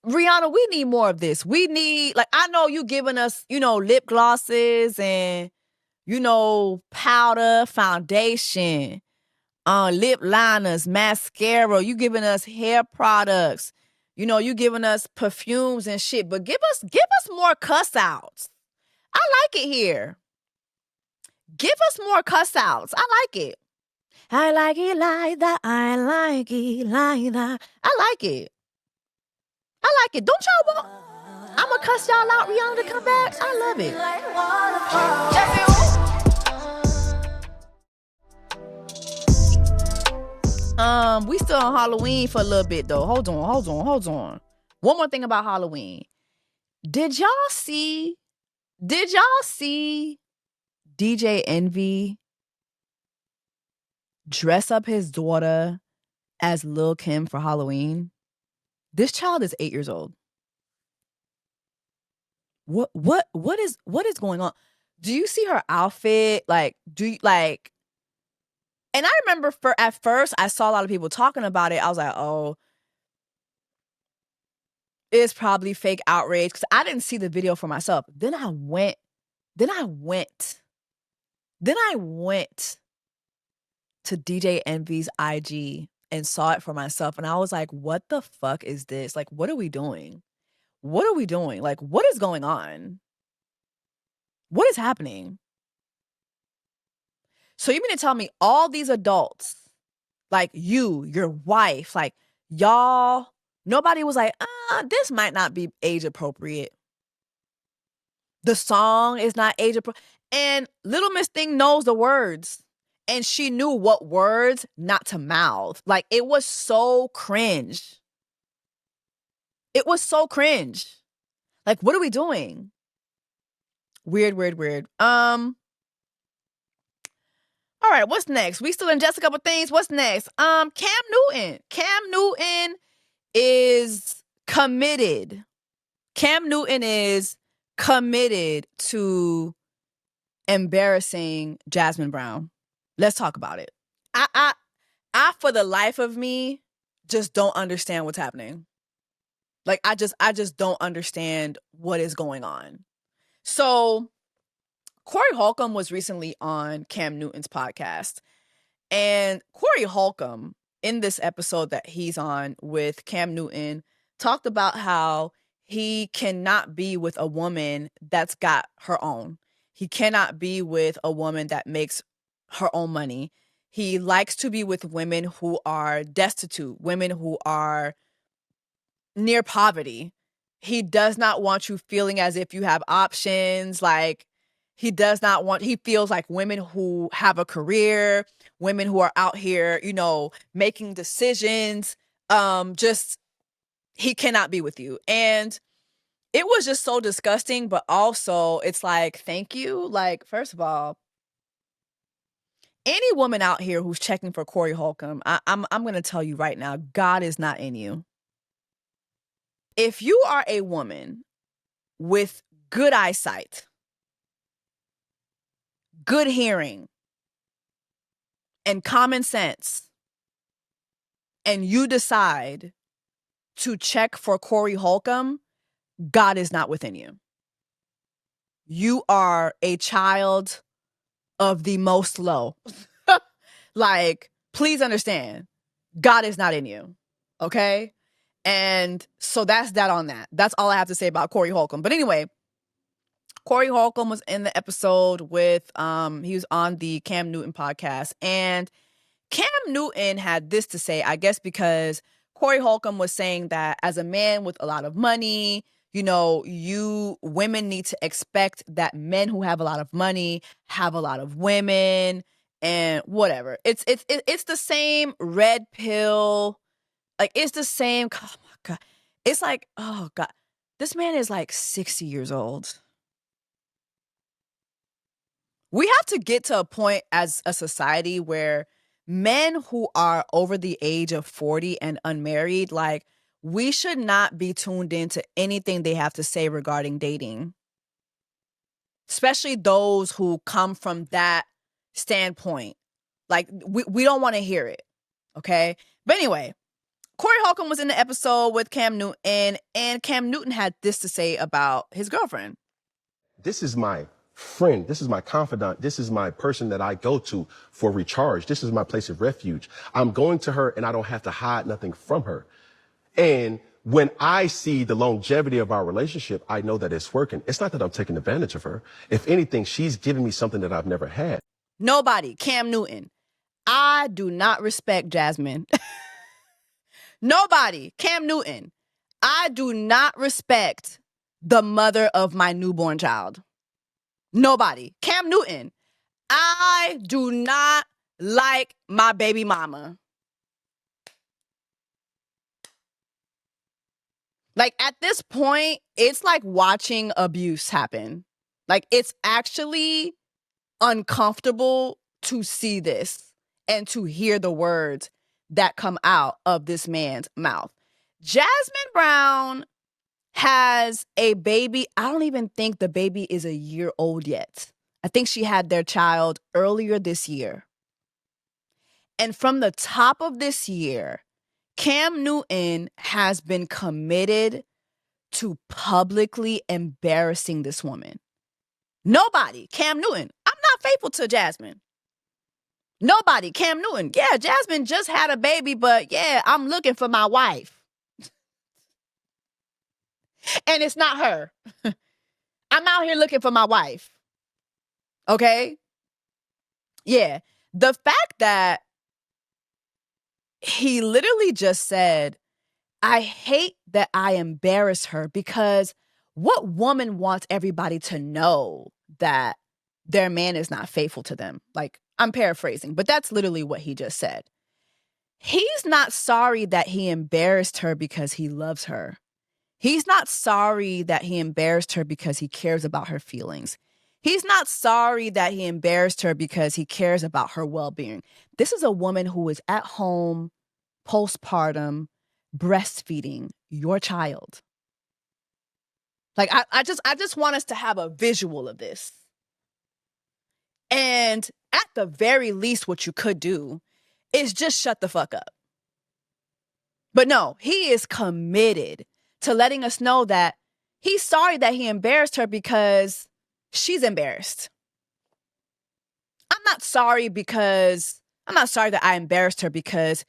Rihanna, we need more of this. We need, like, I know you giving us, lip glosses and, powder, foundation, lip liners, mascara. You giving us hair products. You giving us perfumes and shit. But give us more cuss outs. I like it here. Give us more cuss outs. I like it. I like it like that. I like it like that. I like it. I like it. Don't y'all want? I'm going to cuss y'all out, Rihanna, to come back. I love it. We still on Halloween for a little bit, though. Hold on. One more thing about Halloween. Did y'all see DJ Envy dress up his daughter as Lil' Kim for Halloween? This child is 8 years old. What is going on? Do you see her outfit? Like, and I remember at first I saw a lot of people talking about it. I was like, oh, is probably fake outrage because I didn't see the video for myself. Then I went to DJ Envy's IG and saw it for myself. And I was like, what the fuck is this? Like, what are we doing? What are we doing? Like, what is going on? What is happening? So you mean to tell me all these adults, like you, your wife, like y'all, nobody was like, this might not be age appropriate. The song is not age appropriate. And Little Miss Thing knows the words. And she knew what words not to mouth. Like, it was so cringe. It was so cringe. Like, what are we doing? Weird. All right, what's next? We still in just a couple things. What's next? Cam Newton. Cam Newton is committed. Cam Newton is committed to embarrassing Jasmine Brown. Let's talk about it. I for the life of me, just don't understand what's happening. Like, I just don't understand what is going on. So, Coryhul was recently on Cam Newton's podcast. And Coryhul, in this episode that he's on with Cam Newton, talked about how he cannot be with a woman that's got her own. He cannot be with a woman that makes her own money. He likes to be with women who are destitute, women who are near poverty. He does not want you feeling as if you have options. Like, he feels like women who have a career, women who are out here, making decisions, he cannot be with you. And it was just so disgusting, but also it's like, thank you. Like, first of all, any woman out here who's checking for Coryhul, I'm going to tell you right now, God is not in you. If you are a woman with good eyesight, good hearing, and common sense, and you decide to check for Coryhul, God is not within you. You are a child of the most low. Like, please understand, God is not in you. Okay? And so that's that on that. That's all I have to say about Coryhul. But anyway, Coryhul was in the episode with, he was on the Cam Newton podcast. And Cam Newton had this to say, I guess because Coryhul was saying that as a man with a lot of money, women need to expect that men who have a lot of money have a lot of women and whatever. It's the same red pill. Like, it's the same. Oh my God. It's like, oh God, this man is like 60 years old. We have to get to a point as a society where men who are over the age of 40 and unmarried, like, we should not be tuned into anything they have to say regarding dating. Especially those who come from that standpoint. Like, we don't want to hear it. Okay? But anyway, Coryhul was in the episode with Cam Newton, and Cam Newton had this to say about his girlfriend. This is my friend. This is my confidant. This is my person that I go to for recharge. This is my place of refuge. I'm going to her and I don't have to hide nothing from her. And when I see the longevity of our relationship, I know that it's working. It's not that I'm taking advantage of her. If anything, she's giving me something that I've never had. Nobody, Cam Newton. I do not respect Jasmine. Nobody, Cam Newton. I do not respect the mother of my newborn child. Nobody. Cam Newton. I do not like my baby mama. Like, at this point, it's like watching abuse happen. Like, it's actually uncomfortable to see this and to hear the words that come out of this man's mouth. Jasmine Brown has a baby. I don't even think the baby is a year old yet. I think she had their child earlier this year. And from the top of this year, Cam Newton has been committed to publicly embarrassing this woman. Nobody. Cam Newton. I'm not faithful to Jasmine. Nobody. Cam Newton. Yeah, Jasmine just had a baby, but yeah, I'm looking for my wife. And it's not her. I'm out here looking for my wife. Okay? Yeah. The fact that he literally just said, I hate that I embarrass her, because what woman wants everybody to know that their man is not faithful to them? Like, I'm paraphrasing, but that's literally what he just said. He's not sorry that he embarrassed her because he loves her. He's not sorry that he embarrassed her because he cares about her feelings. He's not sorry that he embarrassed her because he cares about her well-being. This is a woman who is at home, postpartum, breastfeeding your child. Like, I just want us to have a visual of this. And at the very least, what you could do is just shut the fuck up. But no, he is committed to letting us know that he's sorry that he embarrassed her because she's embarrassed. I'm not sorry that I embarrassed her because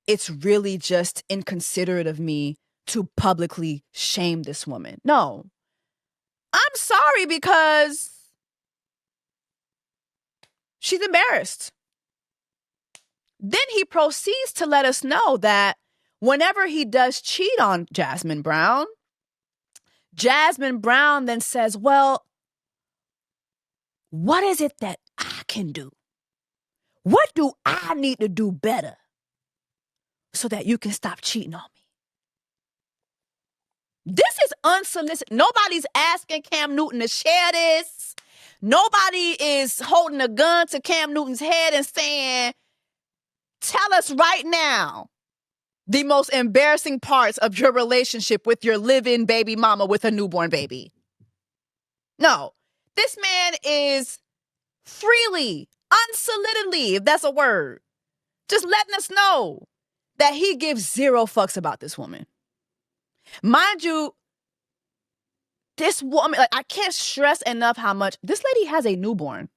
it's really just inconsiderate of me to publicly shame this woman. No, I'm sorry because she's embarrassed. Then he proceeds to let us know that whenever he does cheat on Jasmine Brown then says, well, what is it that I can do? What do I need to do better so that you can stop cheating on me? This is unsolicited. Nobody's asking Cam Newton to share this. Nobody is holding a gun to Cam Newton's head and saying, tell us right now the most embarrassing parts of your relationship with your live-in baby mama with a newborn baby. No, this man is freely, unsolicitedly, if that's a word, just letting us know that he gives zero fucks about this woman. Mind you, this woman, like, I can't stress enough how much this lady has a newborn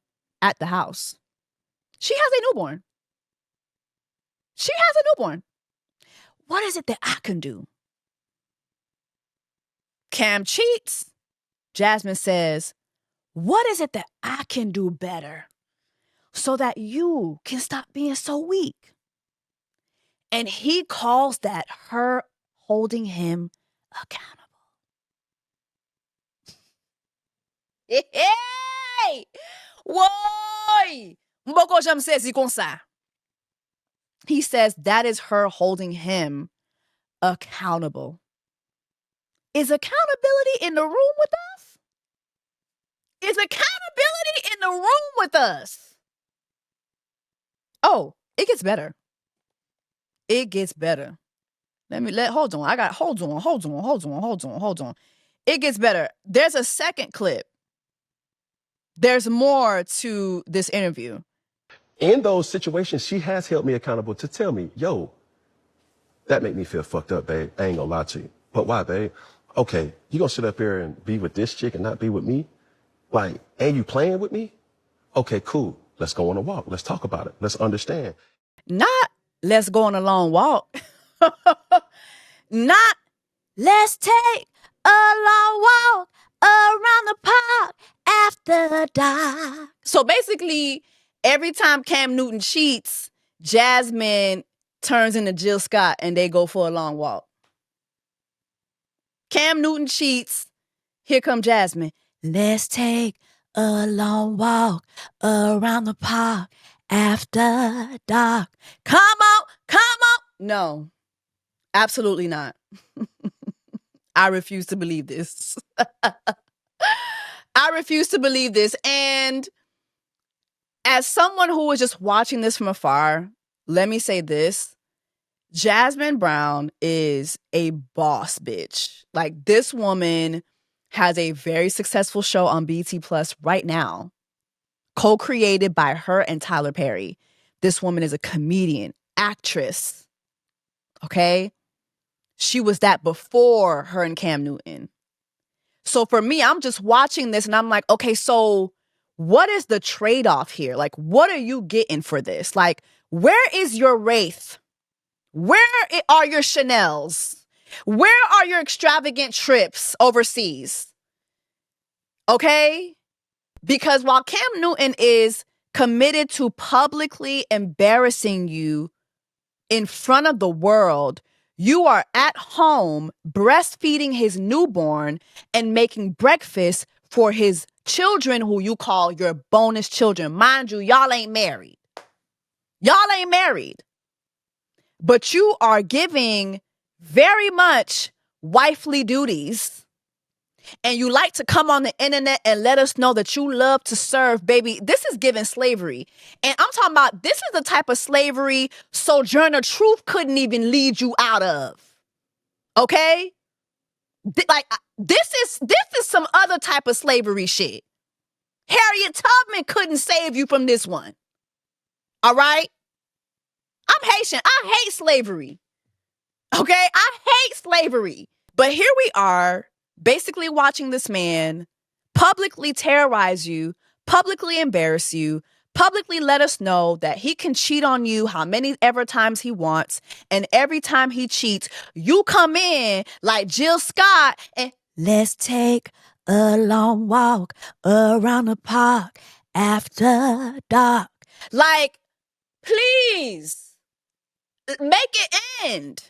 at the house. She has a newborn. She has a newborn. What is it that I can do? Cam cheats. Jasmine says, what is it that I can do better so that you can stop being so weak? And he calls that her holding him accountable. Hey! Woi! Mboko jam says comme ça. He says that is her holding him accountable. Is accountability in the room with us? Is accountability in the room with us? Oh, it gets better. It gets better. Hold on. It gets better. There's a second clip. There's more to this interview. In those situations, she has held me accountable to tell me, yo, that make me feel fucked up, babe. I ain't gonna lie to you. But why, babe? Okay, you gonna sit up here and be with this chick and not be with me? Like, and you playing with me? Okay, cool. Let's go on a walk. Let's talk about it. Let's understand. Not let's go on a long walk. Not let's take a long walk around the park after dark. So basically, every time Cam Newton cheats, Jasmine turns into Jill Scott and they go for a long walk. Cam Newton cheats. Here come Jasmine. Let's take a long walk around the park after dark. Come on. No, absolutely not. I refuse to believe this. I refuse to believe this. And as someone who was just watching this from afar, let me say this. Jasmine Brown is a boss bitch. Like, this woman has a very successful show on BET Plus right now, co-created by her and Tyler Perry. This woman is a comedian, actress. Okay? She was that before her and Cam Newton. So for me, I'm just watching this and I'm like, okay, so what is the trade-off here? Like, what are you getting for this? Like, where is your Wraith? Where are your Chanels? Where are your extravagant trips overseas? Okay? Because while Cam Newton is committed to publicly embarrassing you in front of the world, you are at home breastfeeding his newborn and making breakfast for his children who you call your bonus children. Mind you, y'all ain't married. Y'all ain't married. But you are giving very much wifely duties. And you like to come on the internet and let us know that you love to serve, baby. This is giving slavery. And I'm talking about this is the type of slavery Sojourner Truth couldn't even lead you out of. Okay? This is some other type of slavery shit. Harriet Tubman couldn't save you from this one. All right? I'm Haitian. I hate slavery. Okay? I hate slavery. But here we are, basically watching this man publicly terrorize you, publicly embarrass you, publicly let us know that he can cheat on you how many ever times he wants. And every time he cheats, you come in like Jill Scott and let's take a long walk around the park after dark. Like, please, make it end.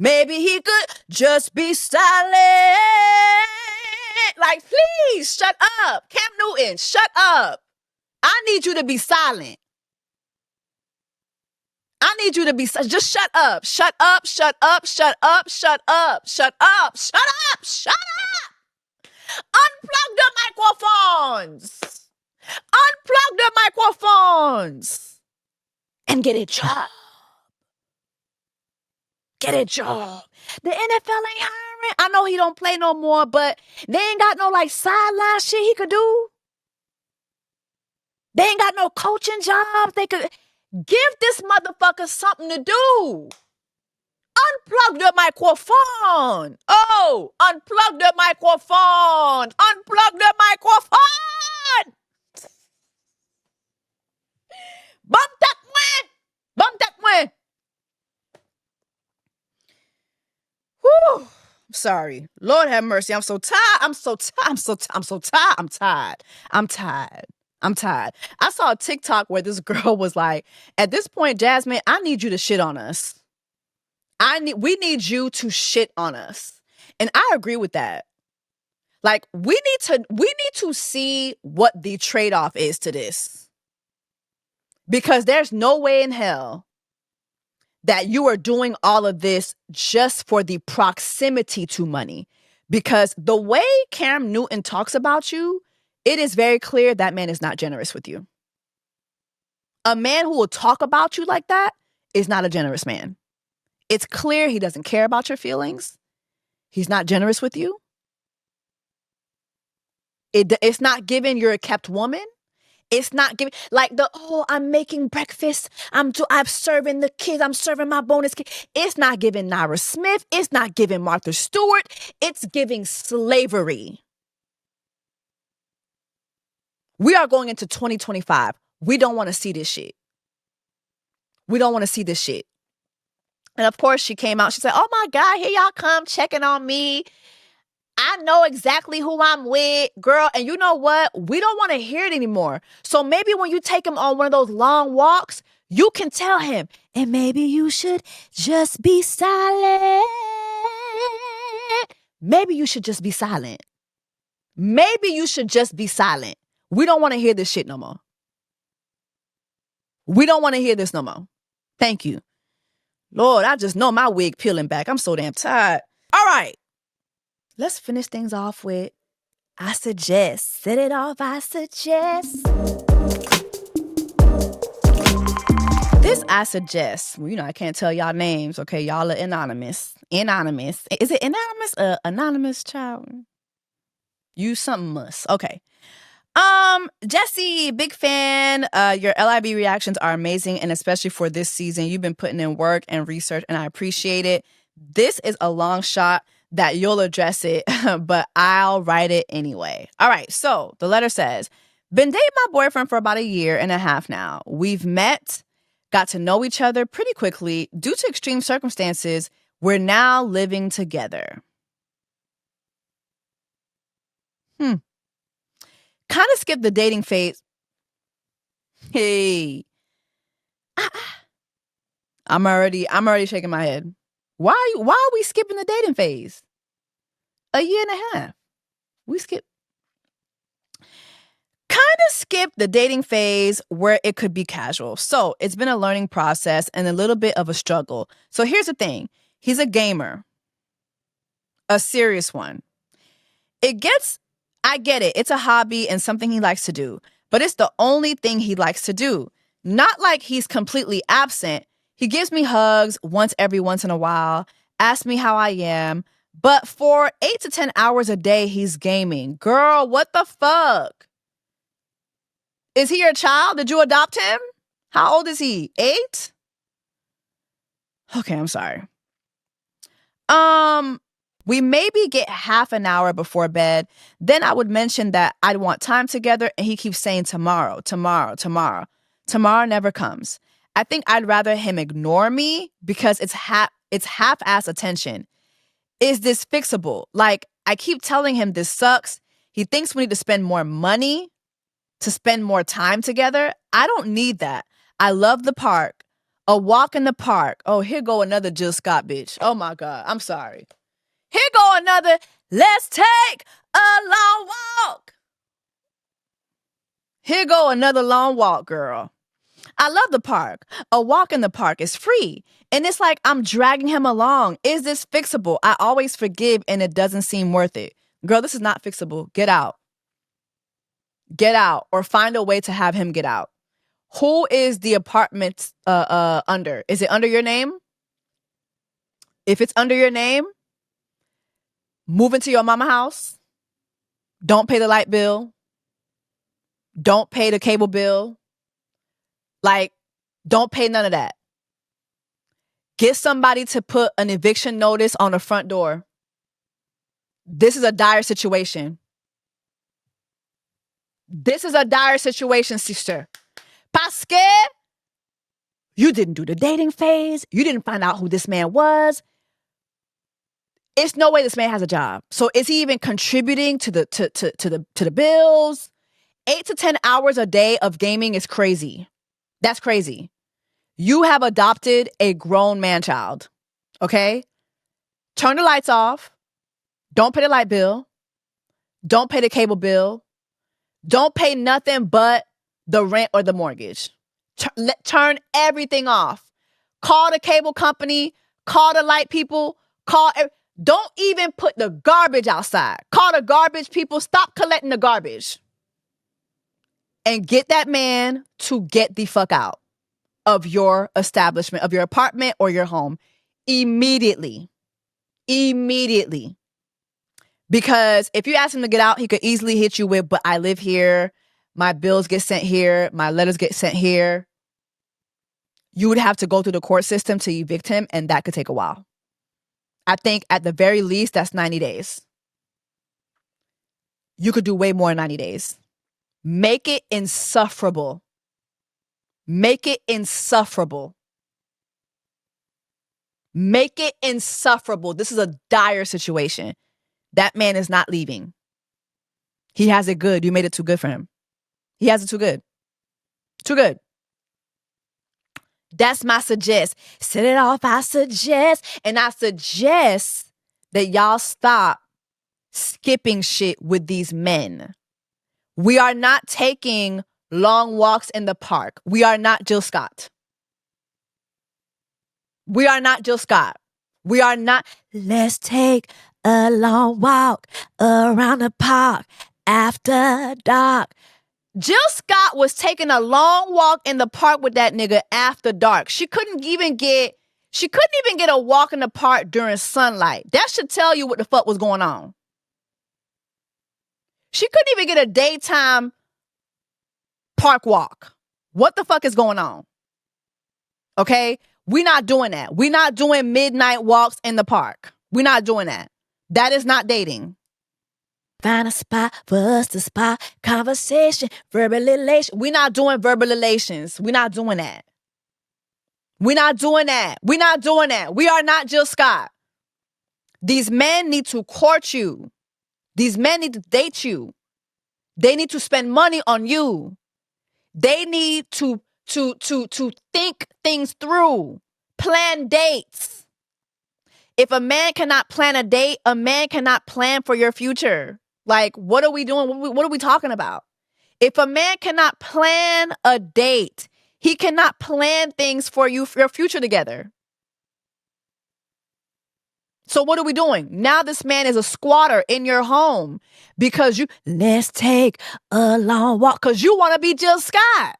Maybe he could just be silent. Like, please, shut up. Cam Newton, shut up. I need you to be silent. I need you to be, just shut up. Shut up, shut up, shut up, shut up, shut up, shut up, shut up. Unplug the microphones. Unplug the microphones. And get a job. Get a job. The NFL ain't hiring. I know he don't play no more, but they ain't got no like sideline shit he could do. They ain't got no coaching jobs. They could give this motherfucker something to do. Unplug the microphone. Oh, unplug the microphone. Unplug the microphone. Bump that one. Bump that one. Whew. Sorry. Lord have mercy. I'm so tired. I'm so tired. I saw a TikTok where this girl was like, at this point, Jasmine, I need you to shit on us. We need you to shit on us. And I agree with that. Like, we need to see what the trade-off is to this. Because there's no way in hell that you are doing all of this just for the proximity to money. Because the way Cam Newton talks about you, it is very clear that man is not generous with you. A man who will talk about you like that is not a generous man. It's clear he doesn't care about your feelings. He's not generous with you. It's not giving you're a kept woman. It's not giving like I'm making breakfast. I'm serving the kids. I'm serving my bonus kid. It's not giving Naira Smith. It's not giving Martha Stewart. It's giving slavery. We are going into 2025. We don't want to see this shit. We don't want to see this shit. And of course, she came out. She said, oh my God, here y'all come checking on me. I know exactly who I'm with, girl. And you know what? We don't want to hear it anymore. So maybe when you take him on one of those long walks, you can tell him, and maybe you should just be silent. Maybe you should just be silent. Maybe you should just be silent. We don't want to hear this shit no more. We don't want to hear this no more. Thank you. Lord, I just know my wig peeling back. I'm so damn tired. All right. Let's finish things off with, I suggest. Set it off, I suggest. This I suggest. Well, I can't tell y'all names. Okay, y'all are anonymous. Anonymous. Is it anonymous? Anonymous, child? You something must. Okay. Jessie, big fan. Your LIB reactions are amazing, and especially for this season, you've been putting in work and research, and I appreciate it. This is a long shot that you'll address it, but I'll write it anyway. All right, so the letter says, been dating my boyfriend for about 1.5 years now. We've met, got to know each other pretty quickly. Due to extreme circumstances, we're now living together. Kind of skip the dating phase. Hey. I'm already shaking my head. Why are we skipping the dating phase? 1.5 years. We skip. Kind of skip the dating phase where it could be casual. So it's been a learning process and a little bit of a struggle. So here's the thing. He's a gamer. A serious one. I get it. It's a hobby and something he likes to do. But it's the only thing he likes to do. Not like he's completely absent. He gives me hugs once in a while, asks me how I am. But for 8 to 10 hours a day, he's gaming. Girl, what the fuck? Is he your child? Did you adopt him? How old is he? 8? Okay, I'm sorry. We maybe get half an hour before bed. Then I would mention that I'd want time together, and he keeps saying tomorrow. Tomorrow never comes. I think I'd rather him ignore me because it's half-ass attention. Is this fixable? Like, I keep telling him this sucks. He thinks we need to spend more money to spend more time together. I don't need that. I love the park. A walk in the park. Oh, here go another Jill Scott bitch. Oh my God, I'm sorry. Here go another, let's take a long walk. Here go another long walk, girl. I love the park. A walk in the park is free. And it's like I'm dragging him along. Is this fixable? I always forgive and it doesn't seem worth it. Girl, this is not fixable. Get out. Get out or find a way to have him get out. Who is the apartment under? Is it under your name? If it's under your name, move into your mama house. Don't pay the light bill. Don't pay the cable bill. Like, don't pay none of that. Get somebody to put an eviction notice on the front door. This is a dire situation. This is a dire situation, sister. Parce que you didn't do the dating phase. You didn't find out who this man was. It's no way this man has a job. So is he even contributing to the bills? 8 to 10 hours a day of gaming is crazy. That's crazy. You have adopted a grown man child. Okay? Turn the lights off. Don't pay the light bill. Don't pay the cable bill. Don't pay nothing but the rent or the mortgage. Turn everything off. Call the cable company. Call the light people. Don't even put the garbage outside. Call the garbage people. Stop collecting the garbage. And get that man to get the fuck out of your establishment, of your apartment or your home. Immediately. Immediately. Because if you ask him to get out, he could easily hit you with, but I live here. My bills get sent here. My letters get sent here. You would have to go through the court system to evict him, and that could take a while. I think at the very least, that's 90 days. You could do way more in 90 days. Make it insufferable. Make it insufferable. Make it insufferable. This is a dire situation. That man is not leaving. He has it good. You made it too good for him. He has it too good. Too good. That's my suggest. Set it off, I suggest. And I suggest that y'all stop skipping shit with these men. We are not taking long walks in the park. We are not Jill Scott. We are not Jill Scott. We are not, let's take a long walk around the park after dark. Jill Scott was taking a long walk in the park with that nigga after dark. She couldn't even get a walk in the park during sunlight. That should tell you what the fuck was going on. She couldn't even get a daytime park walk. What the fuck is going on? Okay? We're not doing that. We're not doing midnight walks in the park. We're not doing that. That is not dating. Find a spot for us to spot conversation, verbal elation. We're not doing verbal elations. We're not doing that. We're not doing that. We're not doing that. We are not Jill Scott. These men need to court you. These men need to date you. They need to spend money on you. They need to think things through. Plan dates. If a man cannot plan a date, a man cannot plan for your future. Like, what are we doing? What are we talking about? If a man cannot plan a date, he cannot plan things for you, for your future together. So what are we doing? Now this man is a squatter in your home because let's take a long walk because you want to be Jill Scott.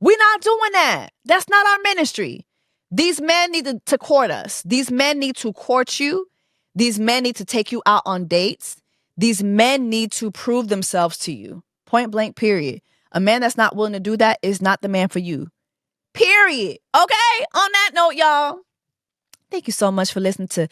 We're not doing that. That's not our ministry. These men need to court us. These men need to court you. These men need to take you out on dates. These men need to prove themselves to you. Point blank, period. A man that's not willing to do that is not the man for you. Period. Okay? On that note, y'all, thank you so much for listening to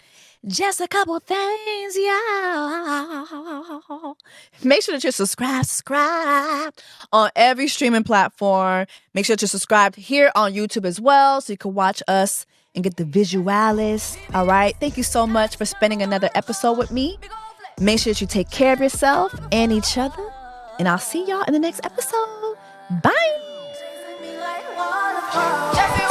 Just a Couple Things, y'all. Make sure that you're subscribe on every streaming platform. Make sure that you're subscribed here on YouTube as well so you can watch us and get the visualis. All right? Thank you so much for spending another episode with me. Make sure that you take care of yourself and each other. And I'll see y'all in the next episode. Bye.